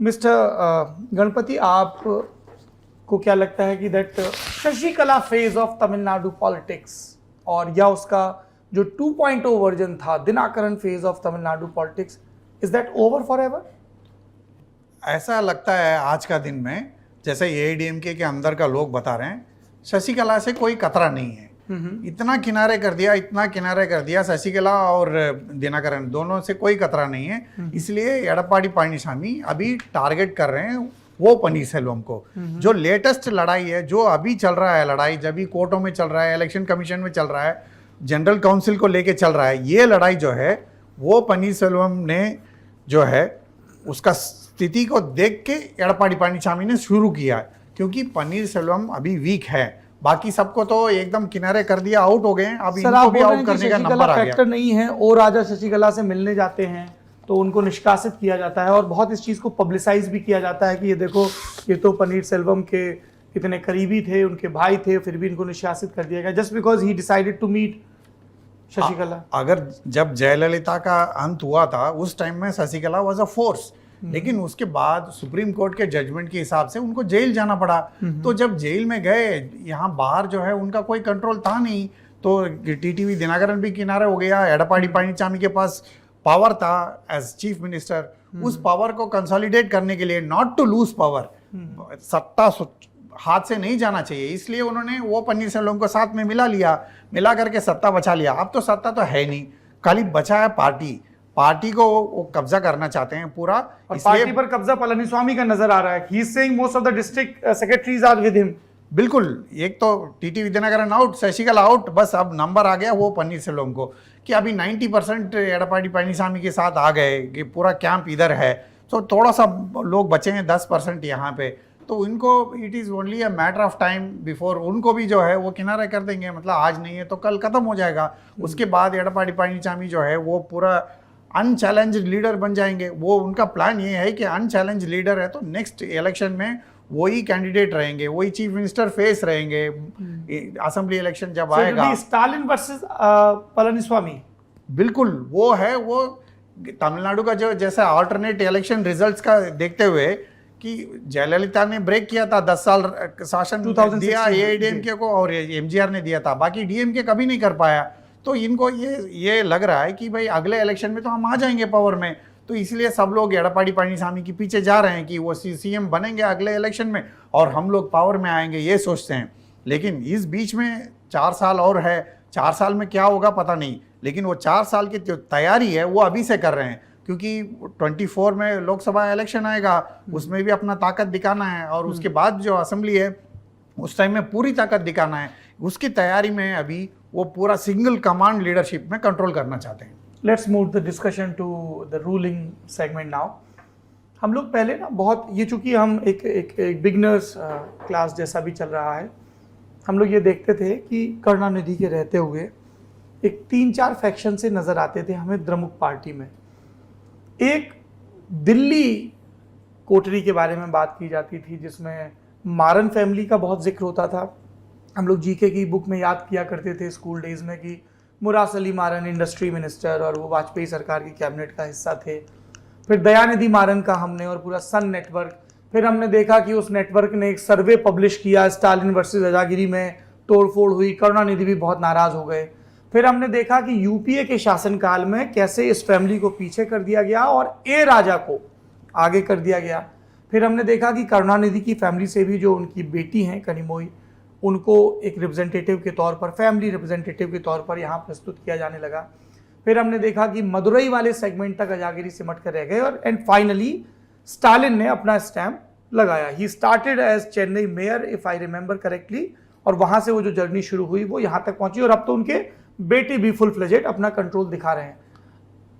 mister Ganapathy, आप को क्या लगता है कि that Sasikala phase of Tamil Nadu politics और या उसका जो 2.0 वर्जन था Dinakaran phase of Tamil Nadu politics, is that over for ever? ऐसा लगता है आज का दिन में, जैसे एआईडीएमके के अंदर का लोग बता रहे हैं, शशिकला से कोई खतरा नहीं है। इतना किनारे कर दिया शशिकला और दिनाकरन दोनों से कोई खतरा नहीं है। इसलिए एडप्पाडी पळनिसामी अभी टारगेट कर रहे हैं वो पनीरसेल्वम को। जो लेटेस्ट लड़ाई है, जो अभी चल रहा है लड़ाई, जब भी कोर्टों में चल रहा है, इलेक्शन कमीशन में चल रहा है, जनरल काउंसिल को लेके चल रहा है, ये लड़ाई जो है वो पनीरसेल्वम ने जो है उसका स्थिति को देख के एडप्पाडी पळनिसामी ने शुरू किया, क्योंकि पनीरसेल्वम अभी वीक है। बाकी सबको तो एकदम किनारे कर दिया, आउट हो गए हैं। अब इनको भी आउट करने का नंबर आ गया। फैक्टर नहीं है, और राजा शशिकला से मिलने जाते हैं तो उनको निष्कासित किया जाता है, और बहुत इस चीज़ को पब्लिसाइज भी किया जाता है कि ये देखो, ये तो पनीरसेल्वम के इतने करीबी थे, उनके भाई थे, फिर भी इनको निष्कासित कर दिया गया just because he decided to meet Sasikala. अगर जब जयललिता का अंत हुआ था उस टाइम में शशिकला वाज अ फोर्स, लेकिन उसके बाद सुप्रीम कोर्ट के जजमेंट के हिसाब से उनको जेल जाना पड़ा। तो जब जेल में गए, यहाँ बाहर जो है उनका कोई कंट्रोल था नहीं, तो टीटीवी दिनाकरन भी किनारे हो गया। एडप्पाडी पळनिसामी के पास पावर था एज चीफ मिनिस्टर, उस पावर को कंसोलिडेट करने के लिए, नॉट टू लूज पावर, सत्ता हाथ से नहीं जाना चाहिए, इसलिए उन्होंने वो पनीरसेल्वम को साथ में मिला करके सत्ता बचा लिया। अब तो सत्ता तो है नहीं, खाली बचा है पार्टी को वो कब्जा करना चाहते हैं पूरा। और पार्टी पर कब्जा पळनिस्वामी का नजर आ रहा है। He is saying most of the district secretaries are with him. बिल्कुल, एक तो TTV Dinakaran out, Sasikala out, बस अब नंबर आ गया वो पनीरसेल्वम को कि अभी 90% एडप्पाडी पळनिसामी के साथ आ गए कि पूरा कैंप इधर है। तो थोड़ा सा लोग बचे हैं 10% यहाँ पे, तो इनको it is only a matter of time before उनको भी जो है वो किनारे कर देंगे। मतलब आज नहीं है तो कल खत्म हो जाएगा। उसके बाद एडप्पाडी पळनिसामी जो है वो पूरा अनचैलेंज लीडर बन जाएंगे। वो उनका प्लान ये है कि अनचैलेंज लीडर है तो नेक्स्ट इलेक्शन में वही कैंडिडेट रहेंगे, वही चीफ मिनिस्टर फेस रहेंगे असेंबली इलेक्शन जब आएगा। स्टालिन वर्सेस पळनिस्वामी, बिल्कुल वो है। वो तमिलनाडु का जो जैसे अल्टरनेट इलेक्शन रिजल्ट्स का देखते हुए कि जयललिता ने ब्रेक किया था, 10 साल शासन दिया एआईडीएमके को और एमजीआर ने दिया था, बाकी डीएमके कभी नहीं कर पाया। तो इनको ये लग रहा है कि भाई अगले इलेक्शन में तो हम आ जाएंगे पावर में, तो इसलिए सब लोग एडप्पाडी पळनिसामी के पीछे जा रहे हैं कि वो सीएम बनेंगे अगले इलेक्शन में और हम लोग पावर में आएंगे, ये सोचते हैं। लेकिन इस बीच में 4 साल और है, 4 साल में क्या होगा पता नहीं, लेकिन वो 4 साल की जो तैयारी है वो अभी से कर रहे हैं, क्योंकि 24 में लोकसभा इलेक्शन आएगा, उसमें भी अपना ताकत दिखाना है, और उसके बाद जो असेंबली है उस टाइम में पूरी ताकत दिखाना है। उसकी तैयारी में अभी वो पूरा सिंगल कमांड लीडरशिप में कंट्रोल करना चाहते हैं। Let's move the discussion to the ruling segment now. हम लोग पहले ना बहुत ये, चूंकि हम एक बिगनर्स क्लास जैसा भी चल रहा है, हम लोग ये देखते थे कि करुणानिधि के रहते हुए एक 3-4 फैक्शन से नज़र आते थे हमें द्रमुक पार्टी में। एक दिल्ली कोटरी के बारे में बात की जाती थी जिसमें मारन फैमिली का बहुत जिक्र होता था। हम लोग जीके की बुक में याद किया करते थे स्कूल डेज में कि मुरास अली मारन इंडस्ट्री मिनिस्टर और वो वाजपेयी सरकार की कैबिनेट का हिस्सा थे। फिर दयानिधि मारन का हमने और पूरा सन नेटवर्क, फिर हमने देखा कि उस नेटवर्क ने एक सर्वे पब्लिश किया, स्टालिन वर्सेस राजागिरी में तोड़फोड़ हुई, करुणानिधि भी बहुत नाराज हो गए। फिर हमने देखा कि यूपीए के शासनकाल में कैसे इस फैमिली को पीछे कर दिया गया और ए राजा को आगे कर दिया गया। फिर हमने देखा कि करुणानिधि की फैमिली से भी जो उनकी बेटी हैं कनिमोई, उनको एक रिप्रेजेंटेटिव के तौर पर, फैमिली रिप्रेजेंटेटिव के तौर पर यहाँ प्रस्तुत किया जाने लगा। फिर हमने देखा कि मदुरई वाले सेगमेंट तक राजागिरी सिमट कर रह गए और एंड फाइनली स्टालिन ने अपना स्टैम्प लगाया। He started as Chennai mayor if I remember correctly, और वहां से वो जो जर्नी शुरू हुई वो यहाँ तक पहुंची और अब तो उनके बेटे भी फुल फ्लेजेड अपना कंट्रोल दिखा रहे हैं।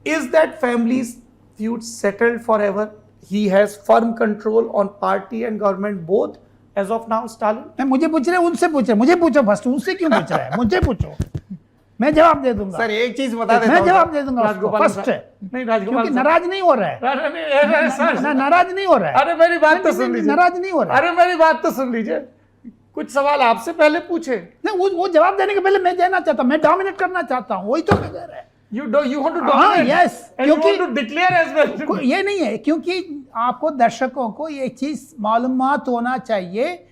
Is that families feud settled forever? He has firm control on party and government both as of now, Stalin? मैं मुझे पूछ रहे, उनसे पूछ रहे, मुझे पूछो फर्स्ट, उनसे क्यों पूछ रहा है? मुझे पूछो, मैं जवाब दे दूंगा। सर एक चीज बता देता मैं हूं जवाब दे दूंगा राजगोपाल फर्स्ट, नहीं राजगोपाल क्योंकि नाराज नहीं हो रहा है। नाराज नहीं हो रहा है। अरे मेरी बात तो सुन लीजिए। नाराज नहीं हो रहा है। अरे मेरी बात तो सुन लीजिए। कुछ सवाल आपसे पहले पूछे। नहीं, वो जवाब देने के पहले मैं देना चाहता हूँ, मैं डोमिनेट करना चाहता हूँ, वही तो कह रहा है। You want to हाँ, dominate? yes, And you क्योंकि- want to declare as well? ये नहीं है, क्योंकि आपको दर्शकों को ये चीज मालूमात होना चाहिए।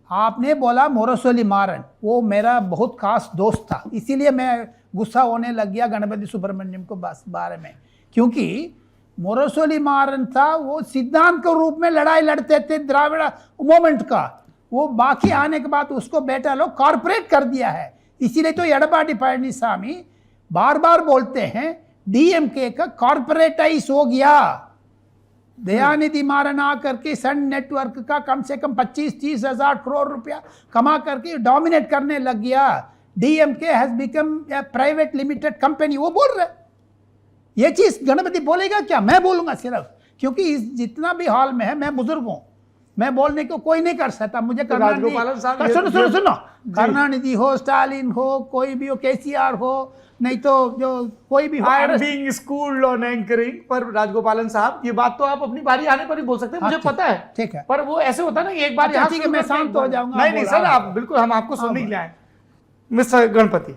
आपने बोला मोरसोली मारन, वो मेरा बहुत खास दोस्त था, इसीलिए मैं गुस्सा होने लग गया गणपति सुब्रमण्यम को बारे में, क्योंकि मोरसोली मारन था, वो सिद्धांत के रूप में लड़ाई लड़ते थे द्राविड़ मूवमेंट का। वो बाकी आने के बाद उसको बेटा लोग कॉर्पोरेट कर दिया है। इसीलिए तो एडपाडी पழனிசாமி बार बार बोलते हैं डीएमके का कॉर्पोरेटाइज हो गया। दयानिधि मारन आकर के सन नेटवर्क का कम से कम 25-30 हजार करोड़ रुपया कमा करके डोमिनेट करने लग गया। DMK has become a private limited company, वो बोल रहे। ये चीज गणपति बोलेगा क्या? मैं बोलूंगा सिर्फ, क्योंकि इस जितना भी हॉल में है, मैं बुजुर्ग हूं, मैं बोलने को कोई नहीं कर सकता। मुझे राजगोपालन साहब, सुनो करुणानिधि हो, स्टालिन हो, कोई भी हो, केसीआर हो, नहीं तो जो कोई भी हो, I am being schooled on anchoring, पर राजगोपालन साहब ये बात तो आप अपनी बारी आने पर ही बोल सकते हैं, मुझे पता है। ठीक है। पर वो ऐसे होता है ना कि एक बार अच्छा, यहाँ ठीक है, मैं शांत हो जाऊंगा। नहीं नहीं सर, आप बिल्कुल, हम आपको सुनने के लिए आए। मिस्टर गणपति,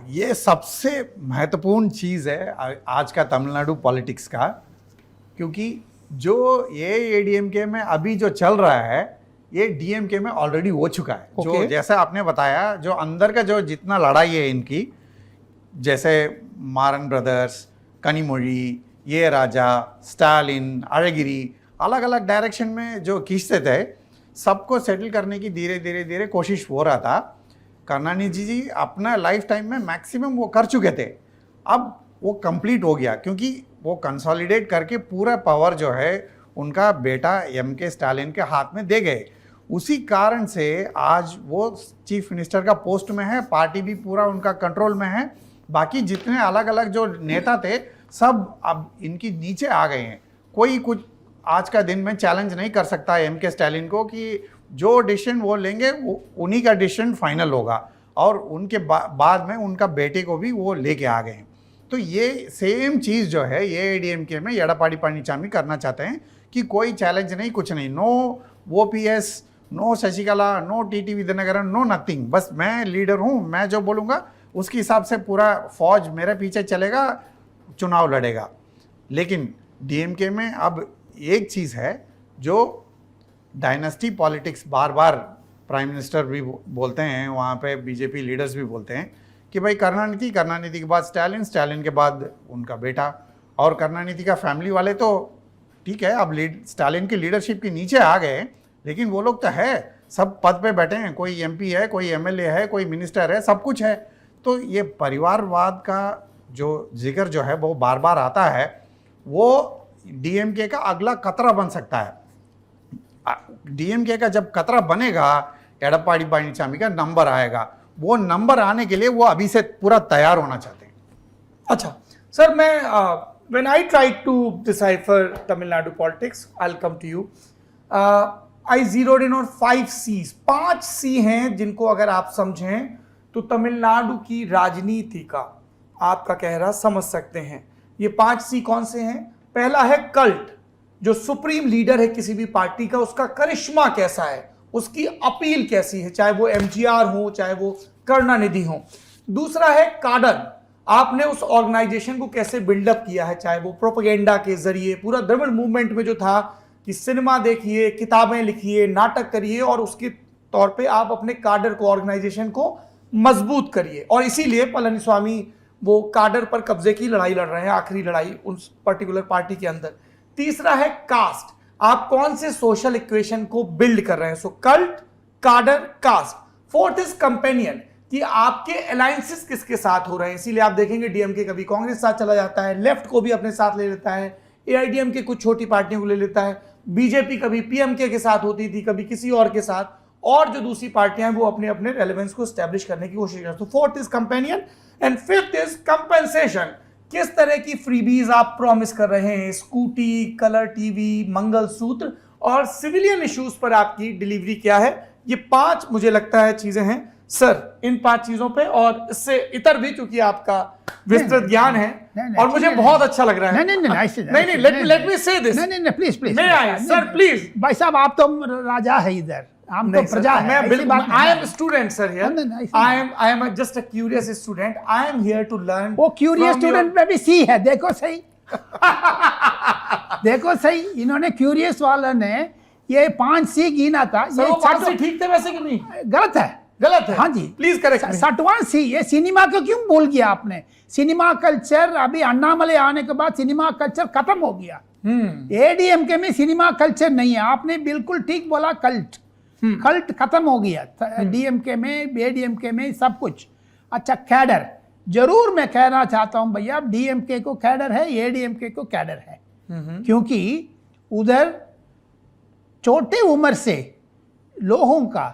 ये सबसे महत्वपूर्ण चीज़ है आज का तमिलनाडु पॉलिटिक्स का, क्योंकि जो ये एडीएमके में अभी जो चल रहा है, ये डीएमके में ऑलरेडी हो चुका है। जो जैसे आपने बताया, जो अंदर का जो जितना लड़ाई है इनकी, जैसे मारन ब्रदर्स, कनिमोई, ये राजा, स्टालिन, अड़गिरी, अलग अलग डायरेक्शन में जो खींचते थे, सबको सेटल करने की धीरे धीरे कोशिश हो रहा था। करुणानिधि जी अपना लाइफ टाइम में मैक्सिमम वो कर चुके थे। अब वो कंप्लीट हो गया, क्योंकि वो कंसोलिडेट करके पूरा पावर जो है उनका बेटा एमके स्टालिन के हाथ में दे गए। उसी कारण से आज वो चीफ मिनिस्टर का पोस्ट में है, पार्टी भी पूरा उनका कंट्रोल में है। बाकी जितने अलग अलग जो नेता थे सब अब इनकी नीचे आ गए हैं। कोई कुछ आज का दिन में चैलेंज नहीं कर सकता एमके स्टालिन को कि जो डिसीजन वो लेंगे उन्हीं का डिसीजन फाइनल होगा, और उनके बाद में उनका बेटे को भी वो लेके आ गए हैं। तो ये सेम चीज़ जो है ये एडीएमके में एडपाडी पழனிசாமி करना चाहते हैं कि कोई चैलेंज नहीं, कुछ नहीं, no OPS, no Sasikala, no TT Dinakaran, no nothing, बस मैं लीडर हूँ, मैं जो बोलूँगा उसके हिसाब से पूरा फौज मेरे पीछे चलेगा, चुनाव लड़ेगा। लेकिन डीएमके में अब एक चीज़ है जो डायनेस्टी पॉलिटिक्स बार बार प्राइम मिनिस्टर भी बोलते हैं, वहाँ पे बीजेपी लीडर्स भी बोलते हैं कि भाई करुणानिधि के बाद स्टालिन, स्टालिन के बाद उनका बेटा, और करुणानिधि का फैमिली वाले तो ठीक है अब स्टालिन की लीडरशिप के नीचे आ गए, लेकिन वो लोग तो है, सब पद पे बैठे हैं, कोई एमपी है, कोई एमएलए है, कोई मिनिस्टर है, सब कुछ है। तो ये परिवारवाद का जो जिक्र जो है वो बार बार आता है, वो डीएमके का अगला खतरा बन सकता है। डीएमके का जब खतरा बनेगा, एडपाडी पழனிசாமி का नंबर आएगा। वो नंबर आने के लिए वो अभी से पूरा तैयार होना चाहते हैं। अच्छा सर मैं when I tried to decipher Tamil Nadu politics, I'll come to you. I zeroed in on 5 C's. 5 C हैं जिनको अगर आप समझें तो तमिलनाडु की राजनीति का आपका कहरा समझ सकते हैं। ये 5 C कौन से हैं? पहला है कल्ट, जो सुप्रीम लीडर है किसी भी पार्टी का, उसका करिश्मा कैसा है, उसकी अपील कैसी है, चाहे वो एमजीआर हो चाहे वो करुणानिधि हो। दूसरा है काडर, आपने उस ऑर्गेनाइजेशन को कैसे बिल्डअप किया है, चाहे वो प्रोपेगेंडा के जरिए, पूरा द्रविड़ मूवमेंट में जो था कि सिनेमा देखिए, किताबें लिखिए, नाटक करिए और उसके तौर पे आप अपने काडर को, ऑर्गेनाइजेशन को मजबूत करिए। और इसीलिए पलनीस्वामी वो काडर पर कब्जे की लड़ाई लड़ रहे हैं, आखिरी लड़ाई उस पर्टिकुलर पार्टी के अंदर। तीसरा है कास्ट, आप कौन से सोशल इक्वेशन को बिल्ड कर रहे हैं, so cult, cadre, caste. Fourth is companion, कि आपके अलायंसेस किसके साथ हो रहे हैं। इसीलिए आप देखेंगे डीएमके कभी कांग्रेस साथ चला जाता है, लेफ्ट को भी अपने साथ ले लेता है, एआईडीएमके कुछ छोटी पार्टियों को ले लेता है, बीजेपी कभी पीएमके के साथ होती थी, कभी किसी और के साथ, और जो दूसरी पार्टियां हैं वो अपने अपने रेलेवेंस को स्टैब्लिश करने की कोशिश करती हैं। Fourth is companion and fifth is compensation, किस तरह की फ्रीबीज आप प्रॉमिस कर रहे हैं, स्कूटी, कलर टीवी, मंगलसूत्र और सिविलियन इश्यूज पर आपकी डिलीवरी क्या है। ये 5 मुझे लगता है चीजें हैं सर, इन 5 चीजों पे और इससे इतर भी, क्योंकि आपका विस्तृत ज्ञान है और मुझे बहुत अच्छा लग रहा है। नहीं, लेट मी से दिस। नहीं, प्लीज मैं आया सर, प्लीज। भाई साहब, आप तो राजा है इधर, हम तो प्रजा है। मैं बिल्कुल, I am student sir here, I am just a curious student, I am here to learn. वो क्यूरियस स्टूडेंट में भी सी है, देखो सही देखो सही, इन्होंने क्यूरियस वाला ने ये 5 सी गिना था, ये 5 सी ठीक थे वैसे कि नहीं? गलत है, गलत है। हाँ जी, प्लीज करेक्ट। 60वां सी, ये सिनेमा को क्यों भूल गया आपने? सिनेमा कल्चर अभी अन्नामले आने के बाद सिनेमा कल्चर खत्म हो गया। एडीएमके में सिनेमा कल्चर नहीं है, आपने बिल्कुल ठीक बोला, कल्ट कल्ट खत्म हो गया डीएमके में, एडीएमके में सब कुछ। अच्छा, कैडर, जरूर मैं कहना चाहता हूं भैया, डीएमके को कैडर है, एडीएमके को कैडर है, क्योंकि उधर छोटे उम्र से लोगों का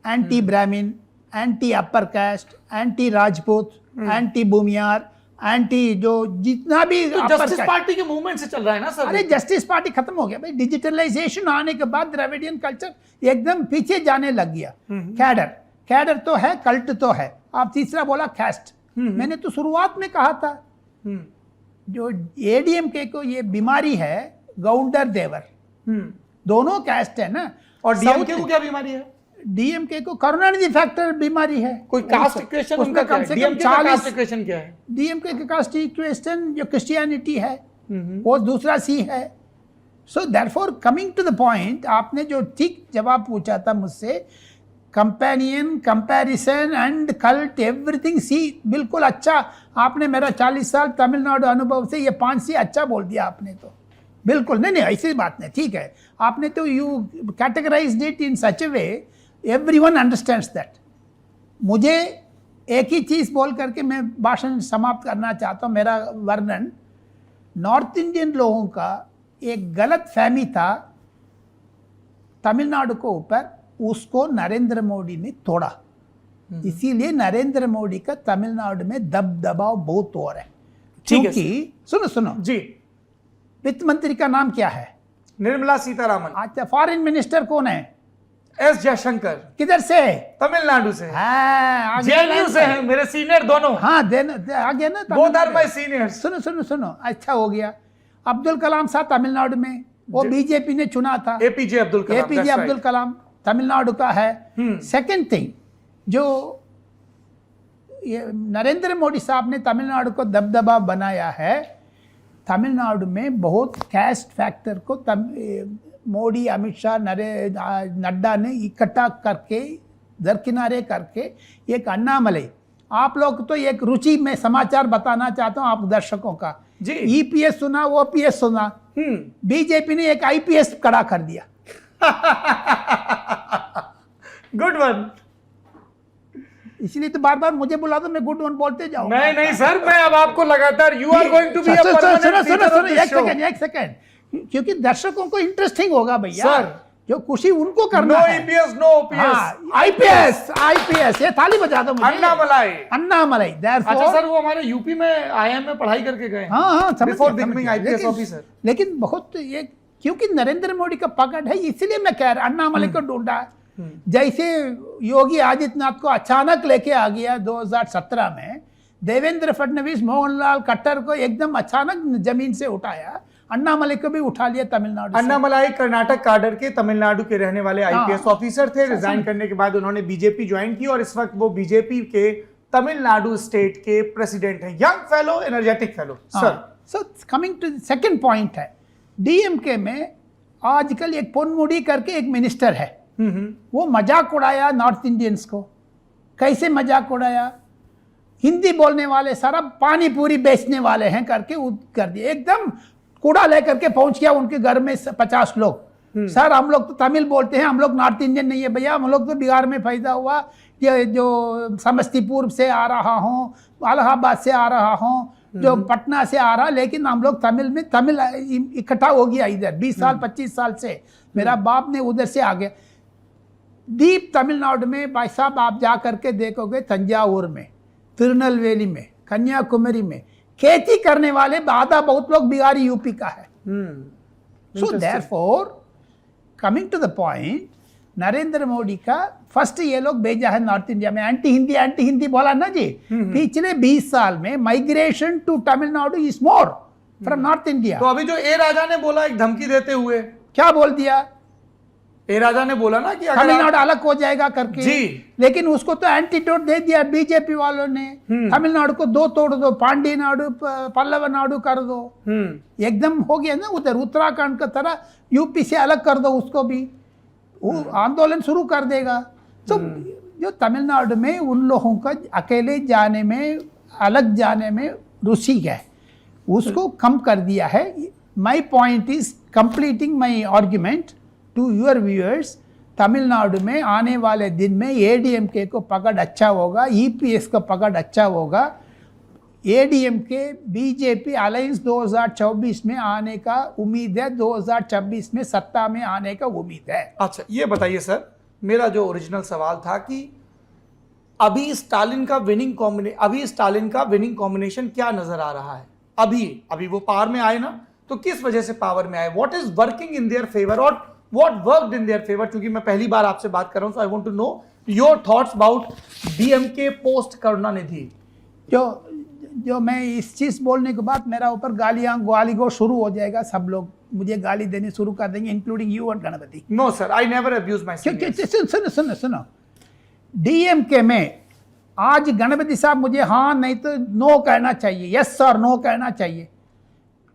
anti Brahmin, anti upper caste, anti Rajput, anti Bhumihar, anti जो जितना भी जस्टिस पार्टी के मूवमेंट से चल रहा है ना सर। अरे जस्टिस पार्टी खत्म हो गया भाई, डिजिटलाइजेशन आने के बाद द्रविडियन कल्चर एकदम पीछे जाने लग गया। कैडर तो है, कल्ट तो है। आप तीसरा बोला कैस्ट, मैंने तो शुरुआत में कहा था जो एडीएमके को ये बीमारी है, गौंडर देवर, दोनों कैस्ट है ना। और डीएमके को क्या बीमारी है? डीएमके को करुणानिधि फैक्टर बीमारी है। कोई कास्ट इक्वेशन उनका कम से कम 40 इक्वेशन क्या है? डीएमके का कास्ट इक्वेशन जो क्रिश्चियनिटी है वो दूसरा सी है। So therefore coming to the point, आपने जो ठीक जवाब पूछा था मुझसे, companion, comparison and cult, everything सी, बिल्कुल अच्छा। आपने मेरा 40 साल तमिलनाडु अनुभव से ये 5 सी अच्छा बोल दिया आपने तो, बिल्कुल। नहीं, ऐसी बात नहीं, ठीक है। आपने तो you categorised it in such A way everyone understands that. मुझे एक ही चीज़ बोल करके मैं भाषण समाप्त करना चाहता हूँ, मेरा वर्णन। नॉर्थ इंडियन लोगों का एक गलत फहमी था तमिलनाडु को ऊपर, उसको नरेंद्र मोदी ने तोड़ा। इसीलिए नरेंद्र मोदी का तमिलनाडु में दबदबाव बहुत हो रहा है। क्योंकि सुनो जी, वित्त मंत्री का नाम क्या है? निर्मला सीतारामन। अच्छा, फॉरेन मिनिस्टर कौन है? एस जयशंकर। किधर से है? तमिलनाडु से। हाँ, जेएनयू से है, मेरे सीनियर दोनों। हाँ, आ गया ना। Both are my seniors. सुनो, अच्छा हो गया। अब्दुल कलाम साहब तमिलनाडु में, वो बीजेपी ने चुना था। एपीजे अब्दुल कलाम तमिलनाडु का है। सेकंड थिंग, जो ये नरेंद्र मोदी साहब ने तमिलनाडु को दबदबा बनाया है, तमिलनाडु में बहुत कैस्ट फैक्टर को मोदी, अमित शाह, नड्डा ने इकट्ठा करके, दरकिनारे करके एक अन्नामले, आप लोग तो एक रुचि में समाचार बताना चाहता हूं आप दर्शकों का जी। ईपीएस सुना, ओपीएस सुना, बीजेपी ने एक आईपीएस खड़ा कर दिया। Good one. इसलिए तो बार बार मुझे बुला दो, मैं गुड वन बोलते जाऊं। नहीं सर, मैं अब आपको लगातार, you are going to be a एक सेकंड, क्योंकि दर्शकों को इंटरेस्टिंग होगा भैया। जो खुशी उनको करना नो है। EPS no OPS. आईपीएस ये ताली बजा दो मुझे। अन्नामलाई। अन्नामलाई अच्छा सर, वो हमारे यूपी में आईआईएम में पढ़ाई करके गए हैं। हाँ समझ बिफोर गया, बिकमिंग समझ गया। आईपीएस लेकिन- ऑफिसर। लेकिन बहुत ये क्योंकि नरेंद्र मोदी का पकड़ है, इसलिए मैं कह रहा अन्नामलाई को ढूंढा। जैसे योगी आदित्यनाथ को अचानक लेके आ गया 2017 में, देवेंद्र फडणवीस मोहनलाल खट्टर को एकदम अचानक जमीन से उठाया, अन्नामलाई को भी उठा लिया तमिलनाडु से। अन्नामलाई कर्नाटक काडर के तमिलनाडु के रहने वाले आईपीएस हाँ। ऑफिसर थे। रिजाइन करने के बाद उन्होंने बीजेपी ज्वाइन की और इस वक्त वो बीजेपी के तमिलनाडु स्टेट के प्रेसिडेंट हैं। Young fellow, energetic fellow. Sir so coming to second point है, डीएमके में आजकल एक पोनमुडी करके एक मिनिस्टर है, वो मजाक उड़ाया नॉर्थ इंडियंस को। कैसे मजाक उड़ाया? हिंदी बोलने वाले सारा पानी पूरी बेचने वाले हैं करके कर दिया, एकदम कूड़ा लेकर के पहुंच गया उनके घर में 50 लोग। सर हम लोग तो तमिल बोलते हैं, हम लोग नॉर्थ इंडियन नहीं है भैया, हम लोग तो बिहार में पैदा हुआ, ये जो समस्तीपुर से आ रहा हूँ, इलाहाबाद से आ रहा हूँ, जो पटना से आ रहा, लेकिन हम लोग तमिल इकट्ठा हो गया इधर 20 साल 25 साल से, मेरा बाप ने उधर से आ गया। दीप तमिलनाडु में भाई साहब आप जा करके देखोगे, तंजावुर में, तिरुनेलवेली में, कन्याकुमारी में खेती करने वाले आधा बहुत लोग बिहारी यूपी का है। So therefore coming to the point, Narendra Modi का फर्स्ट ये लोग भेजा है नॉर्थ इंडिया में, एंटी हिंदी बोला ना जी। पिछले 20 साल में migration to Tamil Nadu is more from north India. तो अभी जो ए राजा ने बोला एक धमकी देते हुए, क्या बोल दिया? ए राजा ने बोला ना कि अगर तमिलनाडु अलग हो जाएगा करके जी। लेकिन उसको तो एंटीडोट दे दिया बीजेपी वालों ने। तमिलनाडु को दो तोड़ दो, पांडी नाडु पल्लव नाडु कर दो, एकदम हो गया ना उधर उत्तराखंड का तरह, यूपी से अलग कर दो उसको भी, वो आंदोलन शुरू कर देगा। तो जो तमिलनाडु में उन लोगों का अकेले जाने में, अलग जाने में रुचि है, उसको कम कर दिया है। My point is completing my argument to your viewers, Tamil Nadu में आने वाले दिन में एडीएमके को पकड़ अच्छा होगा, ईपीएस का पकड़ अच्छा होगा। एडीएमके बीजेपी अलायंस 2024 में आने का उम्मीद है, 2026 में सत्ता में आने का उम्मीद है। अच्छा ये बताइए सर, मेरा जो ओरिजिनल सवाल था कि अभी स्टालिन का विनिंग कॉम्बिनेशन क्या नजर आ रहा है? अभी वो पावर में आए ना, तो किस वजह से पावर में आए? What is working in their favour और what worked in their favour? क्योंकि मैं पहली बार आपसे बात कर रहा हूं, so I want to know your thoughts about DMK post Karunanidhi. जो मैं इस चीज बोलने के बाद मेरा ऊपर गाली गो शुरू हो जाएगा, सब लोग मुझे गाली देने शुरू कर देंगे, including you and Ganapathy. No sir, I never abuse my seniors. सुनो, डीएमके में आज गणपति साहब मुझे हाँ नहीं तो नो कहना चाहिए, यस और नो कहना चाहिए।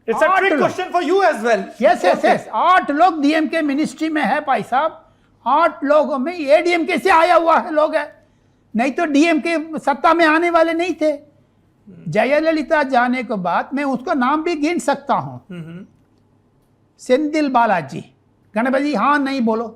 It's a trick question for you as well. Yes 8 लोग डीएमके मिनिस्ट्री में है भाई साहब, 8 लोगों में एडीएमके से आया हुआ है लोग है, नहीं तो डीएमके सत्ता में आने वाले नहीं थे। जयललिता जाने के बाद मैं उसका नाम भी गिन सकता हूं, सेंथिल बालाजी। गणपति हाँ नहीं बोलो,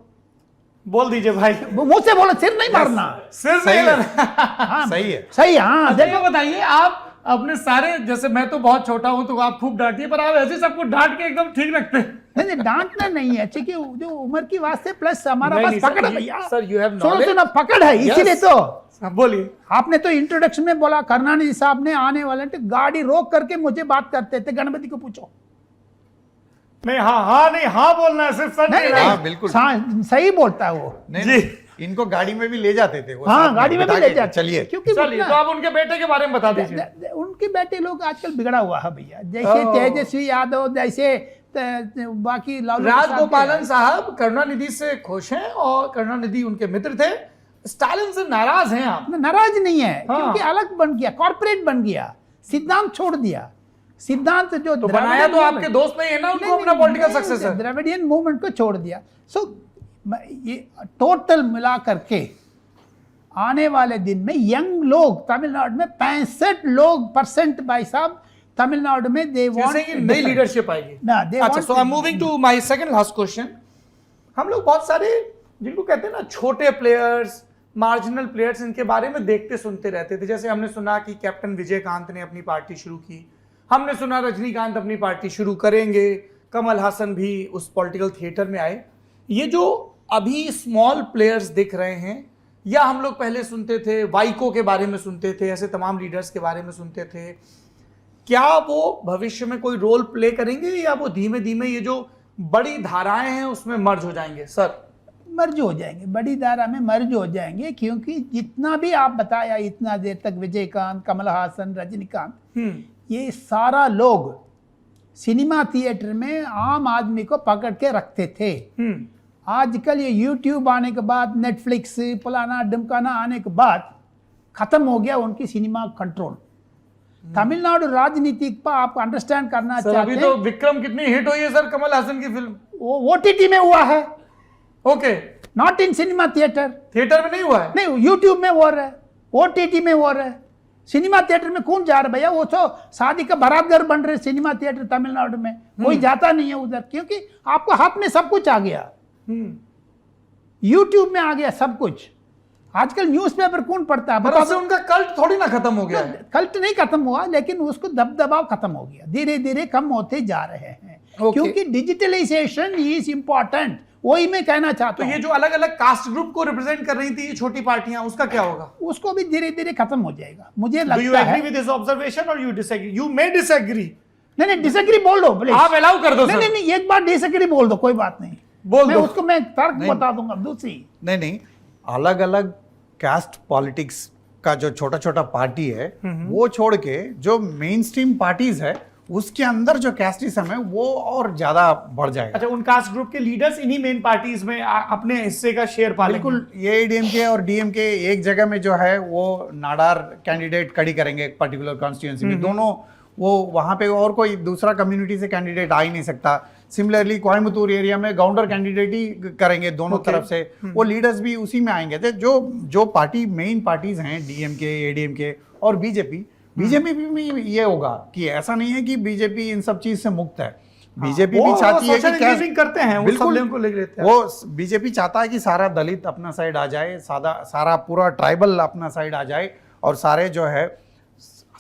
बोल दीजिए भाई, मुंह से बोलो, सिर नहीं मारना। सिर सही नहीं है। लेना। सही है। सही हाँ। अच्छा ये बताइए, आप अपने सारे, जैसे मैं तो बहुत छोटा हूं तो आप खूब डांटिए, पर आप ऐसे सबको डांट के एकदम ठीक रखते हैं। नहीं डांटना नहीं है, क्योंकि जो उम्र की वास्ते प्लस हमारा नहीं, पास नहीं, पकड़ सर, है भैया। सर, you have सुनो knowledge। सुनो, पकड़ है, इसीलिए तो हाँ, बोलिए। आपने तो इंट्रोडक्शन में बोला करुणानिधि साहब ने आने वाले थे, गाड़ी रोक करके मुझे बात करते थे, गणपति को पूछो। नहीं हाँ नहीं हाँ बोलना है, सिर्फ सर नहीं। हाँ, बिल्कुल। सही बोलता है वो। नहीं, इनको गाड़ी में भी ले जाते थे वो, हाँ साथ गाड़ी में भी बिठा ले के, जाते, चलिए। क्योंकि चलिए, तो आप उनके बेटे के बारे में बता दीजिए। उनके बेटे लोग आजकल बिगड़ा हुआ है भैया, जैसे तेजस्वी यादव, जैसे बाकी लालू राजगोपालन साहब करुणानिधि से खुश हैं और करुणानिधि उनके मित्र थे, स्टालिन से नाराज हैं आप? नाराज नहीं है, हाँ। क्योंकि अलग बन गया, कॉर्पोरेट बन गया, सिद्धांत छोड़ दिया। सिद्धांत जो तो बनाया तो आपके दोस्त नहीं है ना उनको अपना पॉलिटिकल सक्सेसर? द्रविडियन मूवमेंट को छोड़ दिया। सो ये टोटल मिला करके आने वाले दिन में यंग लोग तमिलनाडु में 65% भाई साहब तमिलनाडु में दे वांट नई लीडरशिप आएगी ना। अच्छा, so I am moving to my second last question. हम लोग बहुत सारे जिनको कहते हैं ना छोटे प्लेयर्स, मार्जिनल प्लेयर्स, इनके बारे में देखते सुनते रहते थे। जैसे हमने सुना कि कैप्टन विजयकांत ने अपनी पार्टी शुरू की, हमने सुना रजनीकांत अपनी पार्टी शुरू करेंगे, कमल हासन भी उस पॉलिटिकल थिएटर में आए। ये जो अभी स्मॉल प्लेयर्स दिख रहे हैं, या हम लोग पहले सुनते थे, वाइको के बारे में सुनते थे, ऐसे तमाम लीडर्स के बारे में सुनते थे, क्या वो भविष्य में कोई रोल प्ले करेंगे या वो धीमे धीमे ये जो बड़ी धाराएं हैं उसमें मर्ज हो जाएंगे? सर, मर्ज हो जाएंगे, बड़ी धारा में मर्ज हो जाएंगे, क्योंकि जितना भी आप बताया इतना देर तक, विजयकांत, कमल हासन, रजनीकांत, ये सारा लोग सिनेमा थिएटर में आम आदमी को पकड़ के रखते थे। आजकल ये यूट्यूब आने के बाद, नेटफ्लिक्स, फलाना ढिमकाना आने के बाद खत्म हो गया उनकी सिनेमा कंट्रोल। तमिलनाडु राजनीति पर आप अंडरस्टैंड करना सर, चाहते अभी तो विक्रम कितनी हिट हुई है सर, कमल हासन की फिल्म। वो OTT में हुआ है, okay, not in cinema theatre. Theatre में नहीं हुआ है? नहीं, यूट्यूब में हो रहा है, OTT में हो रहा है। सिनेमा थिएटर में कौन जा रहा है भैया? वो तो शादी का बारात घर बन रहे सिनेमा थिएटर तमिलनाडु में, कोई जाता नहीं है उधर, क्योंकि आपको हाथ में सब कुछ आ गया, यूट्यूब में आ गया सब कुछ। आजकल न्यूज़पेपर कौन पढ़ता है? बता दो, उनका कल्ट थोड़ी ना खत्म हो गया है। कल्ट नहीं खत्म हुआ, लेकिन उसको दबदबाव खत्म हो गया, धीरे धीरे कम होते जा रहे हैं। क्योंकि डिजिटलाइजेशन इज इंपॉर्टेंट, वही मैं कहना चाहता तो हूं। ये जो अलग अलग कास्ट ग्रुप को रिप्रेजेंट कर रही थी ये छोटी पार्टियां, उसका क्या होगा? उसको भी धीरे धीरे खत्म हो जाएगा, मुझे Do you लगता agree है। with this observation or you disagree? You may disagree. नहीं, डिसएग्री बोल दो प्लीज। आप अलाउ कर दो सर। नहीं, एक बार डिसएग्री बोल दो, कोई बात नहीं, बोल मैं दो। उसको मैं तर्क नहीं। बता दूंगा दूसरी। नहीं, अलग अलग कास्ट पॉलिटिक्स का जो छोटा छोटा पार्टी है वो छोड़ के जो मेन स्ट्रीम पार्टीज है उसके अंदर जो कास्टिज्म है वो और ज्यादा बढ़ जाएगा। अच्छा, उन कास्ट ग्रुप के लीडर्स इन्हीं मेन पार्टीज में अपने हिस्से का शेयर पालेंगे। बिल्कुल, एआईडीएमके और डीएमके एक जगह में जो है वो नाडार कैंडिडेट खड़ी करेंगे एक पर्टिकुलर कॉन्स्टिट्यूएंसी में, दोनों वो वहां पे और कोई दूसरा कम्युनिटी से कैंडिडेट आ ही नहीं सकता। सिमिलरली कोयम्बतूर एरिया में गाउंडर कैंडिडेट ही करेंगे दोनों तरफ से, वो लीडर्स भी उसी में आएंगे। तो जो पार्टी मेन पार्टीज हैं डीएमके, एडीएमके और बीजेपी में ये होगा कि ऐसा नहीं है कि बीजेपी इन सब चीज से मुक्त है। बीजेपी भी चाहती है कि क्या करते हैं, बिल्कुल को ले लेते हैं। वो बीजेपी चाहता है कि सारा दलित अपना साइड आ जाए, सारा पूरा ट्राइबल अपना साइड आ जाए, और सारे जो है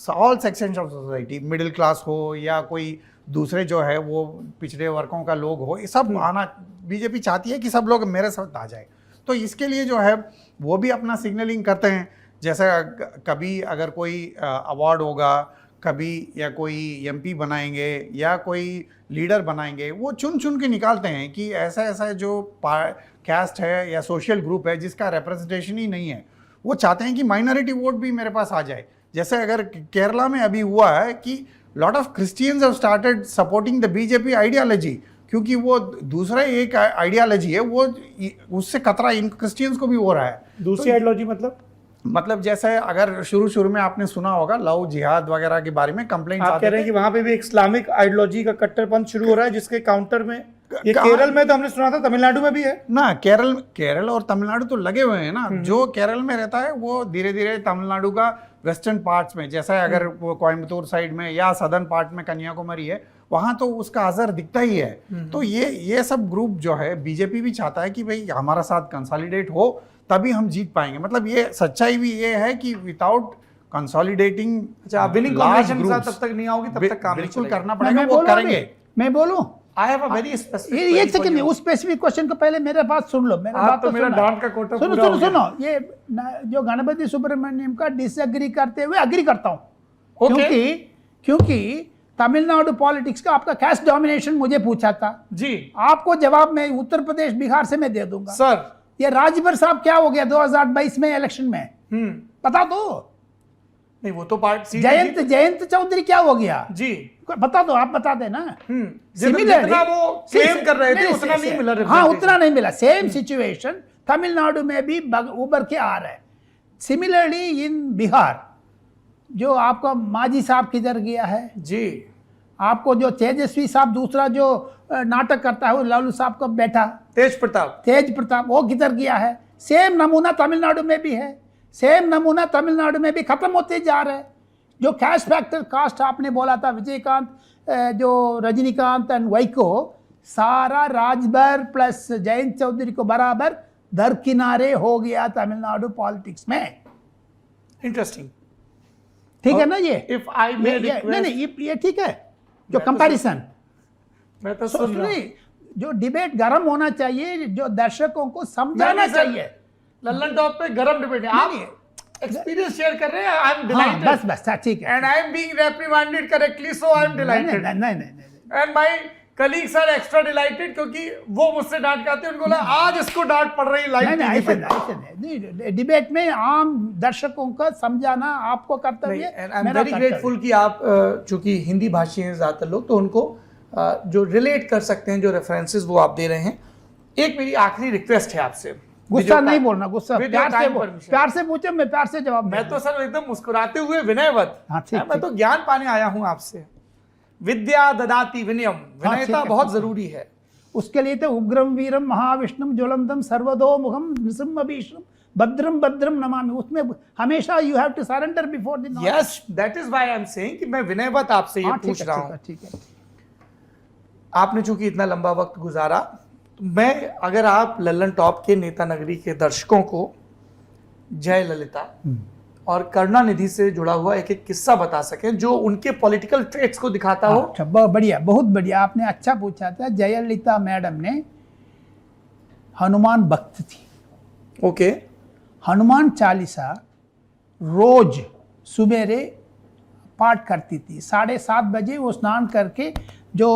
all sections of society, middle class हो या कोई दूसरे जो है वो पिछड़े वर्गों का लोग हो, ये सब आना बीजेपी चाहती है कि सब लोग मेरे साथ आ जाए। तो इसके लिए जो है वो भी अपना सिग्नलिंग करते हैं। जैसे कभी अगर कोई अवार्ड होगा, कभी या कोई एमपी बनाएंगे या कोई लीडर बनाएंगे, वो चुन चुन के निकालते हैं कि ऐसा ऐसा जो कास्ट है या सोशल ग्रुप है जिसका रिप्रेजेंटेशन ही नहीं है, वो चाहते हैं कि माइनॉरिटी वोट भी मेरे पास आ जाए। जैसे अगर केरला में अभी हुआ है कि lot of Christians have started supporting the BJP ideology, क्योंकि वो दूसरा एक आइडियोलॉजी है, वो उससे खतरा इन क्रिश्चियंस को भी हो रहा है। दूसरी आइडियोलॉजी मतलब जैसे अगर शुरू में आपने सुना होगा लव जिहाद वगैरह के बारे में कंप्लेंट आप कह रहे हैं कि वहां पे भी इस्लामिक आइडियोलॉजी का कट्टरपंथ शुरू हो रहा है, जिसके काउंटर में ये केरल में तो हमने सुना था, तमिलनाडु में भी है ना। केरल और तमिलनाडु तो लगे हुए हैं ना। जो केरल में रहता है वो धीरे धीरे तमिलनाडु का वेस्टर्न पार्ट्स में, जैसा अगर वो कोयम्बतूर साइड में या सदर्न पार्ट में कन्याकुमारी है, वहां तो उसका असर दिखता ही है। तो ये सब ग्रुप जो है बीजेपी भी चाहता है कि भाई हमारा साथ कंसोलिडेट हो, तभी हम जीत पाएंगे। मतलब ये सच्चाई भी ये है कि विदाउट कंसोलिडेटिंग, अच्छा, विनिंग कॉम्बिनेशन के साथ तब तक नहीं आओगी, तब तक काम बिल्कुल नहीं करना पड़ेगा, वो करेंगे। मैं बोलूं, I have a very specific, एक सेकंड, उस स्पेसिफिक क्वेश्चन को पहले मेरे बात सुन लो। मेरा बात तो मेरा सुनो। डांट का कोटा पूरा हो गया। सुनो, ये जो गणपति सुब्रमण्यम का डिसएग्री करते हुए अग्री करता हूं, क्योंकि तमिलनाडु पॉलिटिक्स का आपका कैस्ट डोमिनेशन मुझे पूछा था जी, आपको जवाब मैं उत्तर प्रदेश बिहार से मैं दे दूंगा। सर ये राजभर साहब क्या हो गया 2022 में इलेक्शन में, बता दो। नहीं, वो तो पार्ट जयंत चौधरी क्या हो गया जी, बता दो, आप बता देना। जितना वो क्लेम कर रहे थे उतना नहीं मिला। हाँ, उतना नहीं मिला। सेम सिचुएशन तमिलनाडु में भी उभर के आ रहा है। सिमिलरली इन बिहार, जो आपका माजी साहब किधर गया है जी, आपको जो तेजस्वी साहब दूसरा जो नाटक करता है वो लालू साहब का बेटा तेज प्रताप वो किधर गया है। सेम नमूना तमिलनाडु में भी है, सेम नमूना तमिलनाडु में भी खत्म होते जा रहे हैं। जो कैश फैक्टर कास्ट आपने बोला था, विजयकांत, जो रजनीकांत एंड वाइको, सारा राजभर प्लस जयंत चौधरी को बराबर दरकिनारे हो गया तमिलनाडु पॉलिटिक्स में। इंटरेस्टिंग, ठीक है ना? ये इफ आई मे नहीं, ये ठीक है जो कंपैरिजन। मैं तो सुन रहा हूं। जो डिबेट गर्म होना चाहिए, जो दर्शकों को समझाना नहीं, सर, चाहिए। लल्लन टॉप पे गरम डिबेट है। आप एक्सपीरियंस शेयर कर रहे हैं, आई एम हाँ, डिलाइटेड बस ठीक है। And I am being reprimanded correctly, so I am delighted नहीं, and my colleagues are extra delighted, क्योंकि वो मुझसे डांट खाते हैं, उनको लगा आज इसको डांट पड़ रही लाइव टीवी पे। नहीं, डिबेट में आम दर्शकों को समझाना आपको कर्तव्य है। And I am very grateful कि आप चूंकि हिंदी भाषी हैं ज़्यादातर लोग, तो उनको जो रिलेट कर सकते हैं, जो रेफरेंसेस वो आप दे रहे हैं। एक मेरी आखिरी रिक्वेस्ट है आपसे, गुस्सा नहीं बोलना, गुस्सा With your time प्यार permission. से पूछो, मैं प्यार से जवाब मैं तो सर एकदम मुस्कुराते हुए विनयवत, हाँ, ठीक, मैं तो ज्ञान पाने आया हूं आपसे। विद्या ददाति विनयम, विनयता ठीक है, बहुत ठीक है। जरूरी है। उसके लिए तो उग्रम वीरम महाविष्णुम ज्वलंतम सर्वदो मुखम नृसिंह भीष्म भद्रम भद्रम नमामि, उसमें हमेशा you have to surrender before the knowledge. Yes, that is why I am saying कि मैं विनयवत आपसे ये पूछ रहा हूं। ठीक है। आपने चूंकि इतना लंबा वक्त गुजारा, तो मैं अगर आप लल्लन टॉप के नेता नगरी के दर्शकों को जय ललिता और करुणानिधि से जुड़ा हुआ एक एक किस्सा बता सकें जो उनके पॉलिटिकल ट्रेट्स को दिखाता हो। अच्छा, बहुत बढ़िया, बहुत बढ़िया, आपने अच्छा पूछा था। जयललिता मैडम ने हनुमान भक्त थी। ओके। हनुमान चालीसा रोज सवेरे पाठ करती थी। 7:30 बजे वो स्नान करके, जो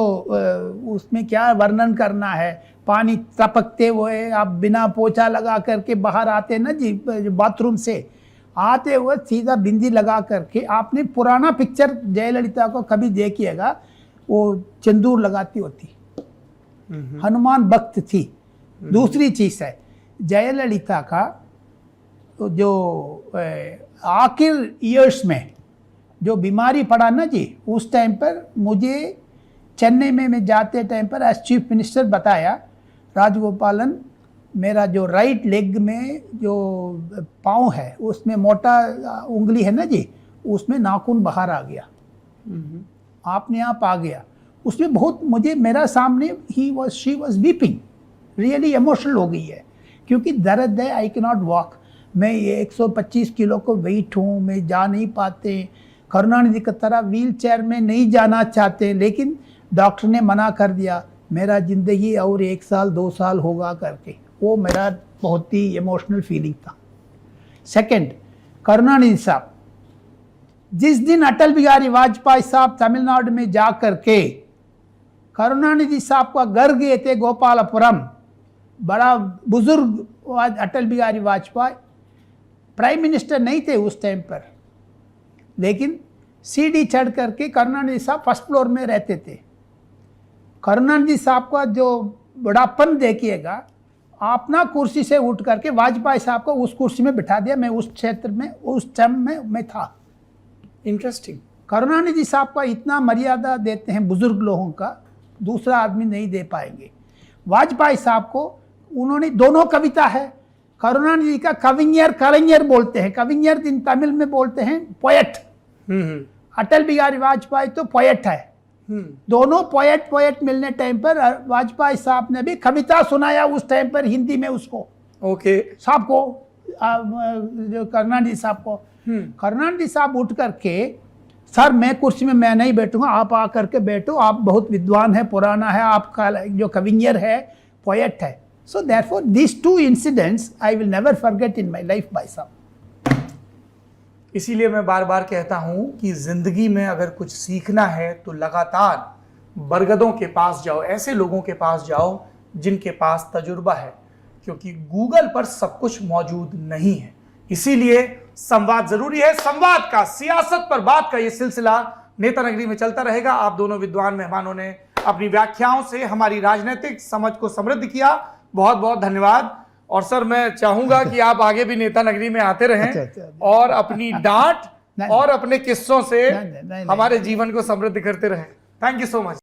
उसमें क्या वर्णन करना है, पानी टपकते हुए आप बिना पोछा लगा करके बाहर आते ना जी, बाथरूम से आते हुए सीधा बिंदी लगा करके, आपने पुराना पिक्चर जयललिता को कभी देखिएगा, वो चंदूर लगाती होती। हनुमान भक्त थी। दूसरी चीज़ है, जयललिता का जो आखिर ईयर्स में जो बीमारी पड़ा ना जी, उस टाइम पर मुझे चेन्नई में मैं जाते टाइम पर एज चीफ मिनिस्टर बताया, राजगोपालन, मेरा जो राइट लेग में जो पाँव है उसमें मोटा उंगली है ना जी, उसमें नाखून बाहर आ गया, आपने आप आ गया। उसमें बहुत मुझे, मेरा सामने she was weeping, really emotional हो गई है, क्योंकि दर्द है, आई कैन नॉट वॉक। मैं ये 125 किलो को वेट हूँ, मैं जा नहीं पाते, करुणानिधि की तरह व्हील चेयर में नहीं जाना चाहते, लेकिन डॉक्टर ने मना कर दिया, मेरा ज़िंदगी और 1 साल 2 साल होगा करके। वो मेरा बहुत ही इमोशनल फीलिंग था। सेकंड, करुणानिधि साहब, जिस दिन अटल बिहारी वाजपेयी साहब तमिलनाडु में जा करके करुणानिधि साहब का घर गए थे, गोपालपुरम, बड़ा बुजुर्ग अटल बिहारी वाजपेयी, प्राइम मिनिस्टर नहीं थे उस टाइम पर, लेकिन सीढ़ी चढ़ करके करुणानिधि साहब फर्स्ट फ्लोर में रहते थे। करुणानिधि साहब का जो बड़ापन देखिएगा, अपना कुर्सी से उठ करके वाजपेयी साहब को उस कुर्सी में बिठा दिया। मैं उस क्षेत्र में उस टाइम में मैं था। इंटरेस्टिंग। करुणानिधि साहब का इतना मर्यादा देते हैं बुजुर्ग लोगों का, दूसरा आदमी नहीं दे पाएंगे। वाजपेयी साहब को उन्होंने, दोनों कविता है, करुणानिधि का कविஞர் कलஞர் बोलते हैं, कविஞर इन तमिल में बोलते हैं पोएट, अटल बिहारी वाजपेयी तो पोएट है। दोनों पोएट मिलने टाइम पर वाजपेयी साहब ने भी कविता सुनाया उस टाइम पर हिंदी में उसको, ओके, साहब को, जो करुणानिधि साहब को। करुणानिधि साहब उठ करके, सर मैं कुर्सी में मैं नहीं बैठूंगा, आप आ करके बैठो, आप बहुत विद्वान है, पुराना है, आपका जो कविஞர் है, पोएट है। So therefore these 2 incidents I will never forget in my life by साहब। इसीलिए मैं बार बार कहता हूं कि जिंदगी में अगर कुछ सीखना है तो लगातार बरगदों के पास जाओ, ऐसे लोगों के पास जाओ जिनके पास तजुर्बा है, क्योंकि गूगल पर सब कुछ मौजूद नहीं है। इसीलिए संवाद जरूरी है। संवाद का, सियासत पर बात का ये सिलसिला नेता नगरी में चलता रहेगा। आप दोनों विद्वान मेहमानों ने अपनी व्याख्याओं से हमारी राजनीतिक समझ को समृद्ध किया। बहुत बहुत धन्यवाद। और सर, मैं चाहूंगा कि आप आगे भी नेता नगरी में आते रहें और अपनी डांट और अपने किस्सों से हमारे जीवन को समृद्ध करते रहें। Thank you so much.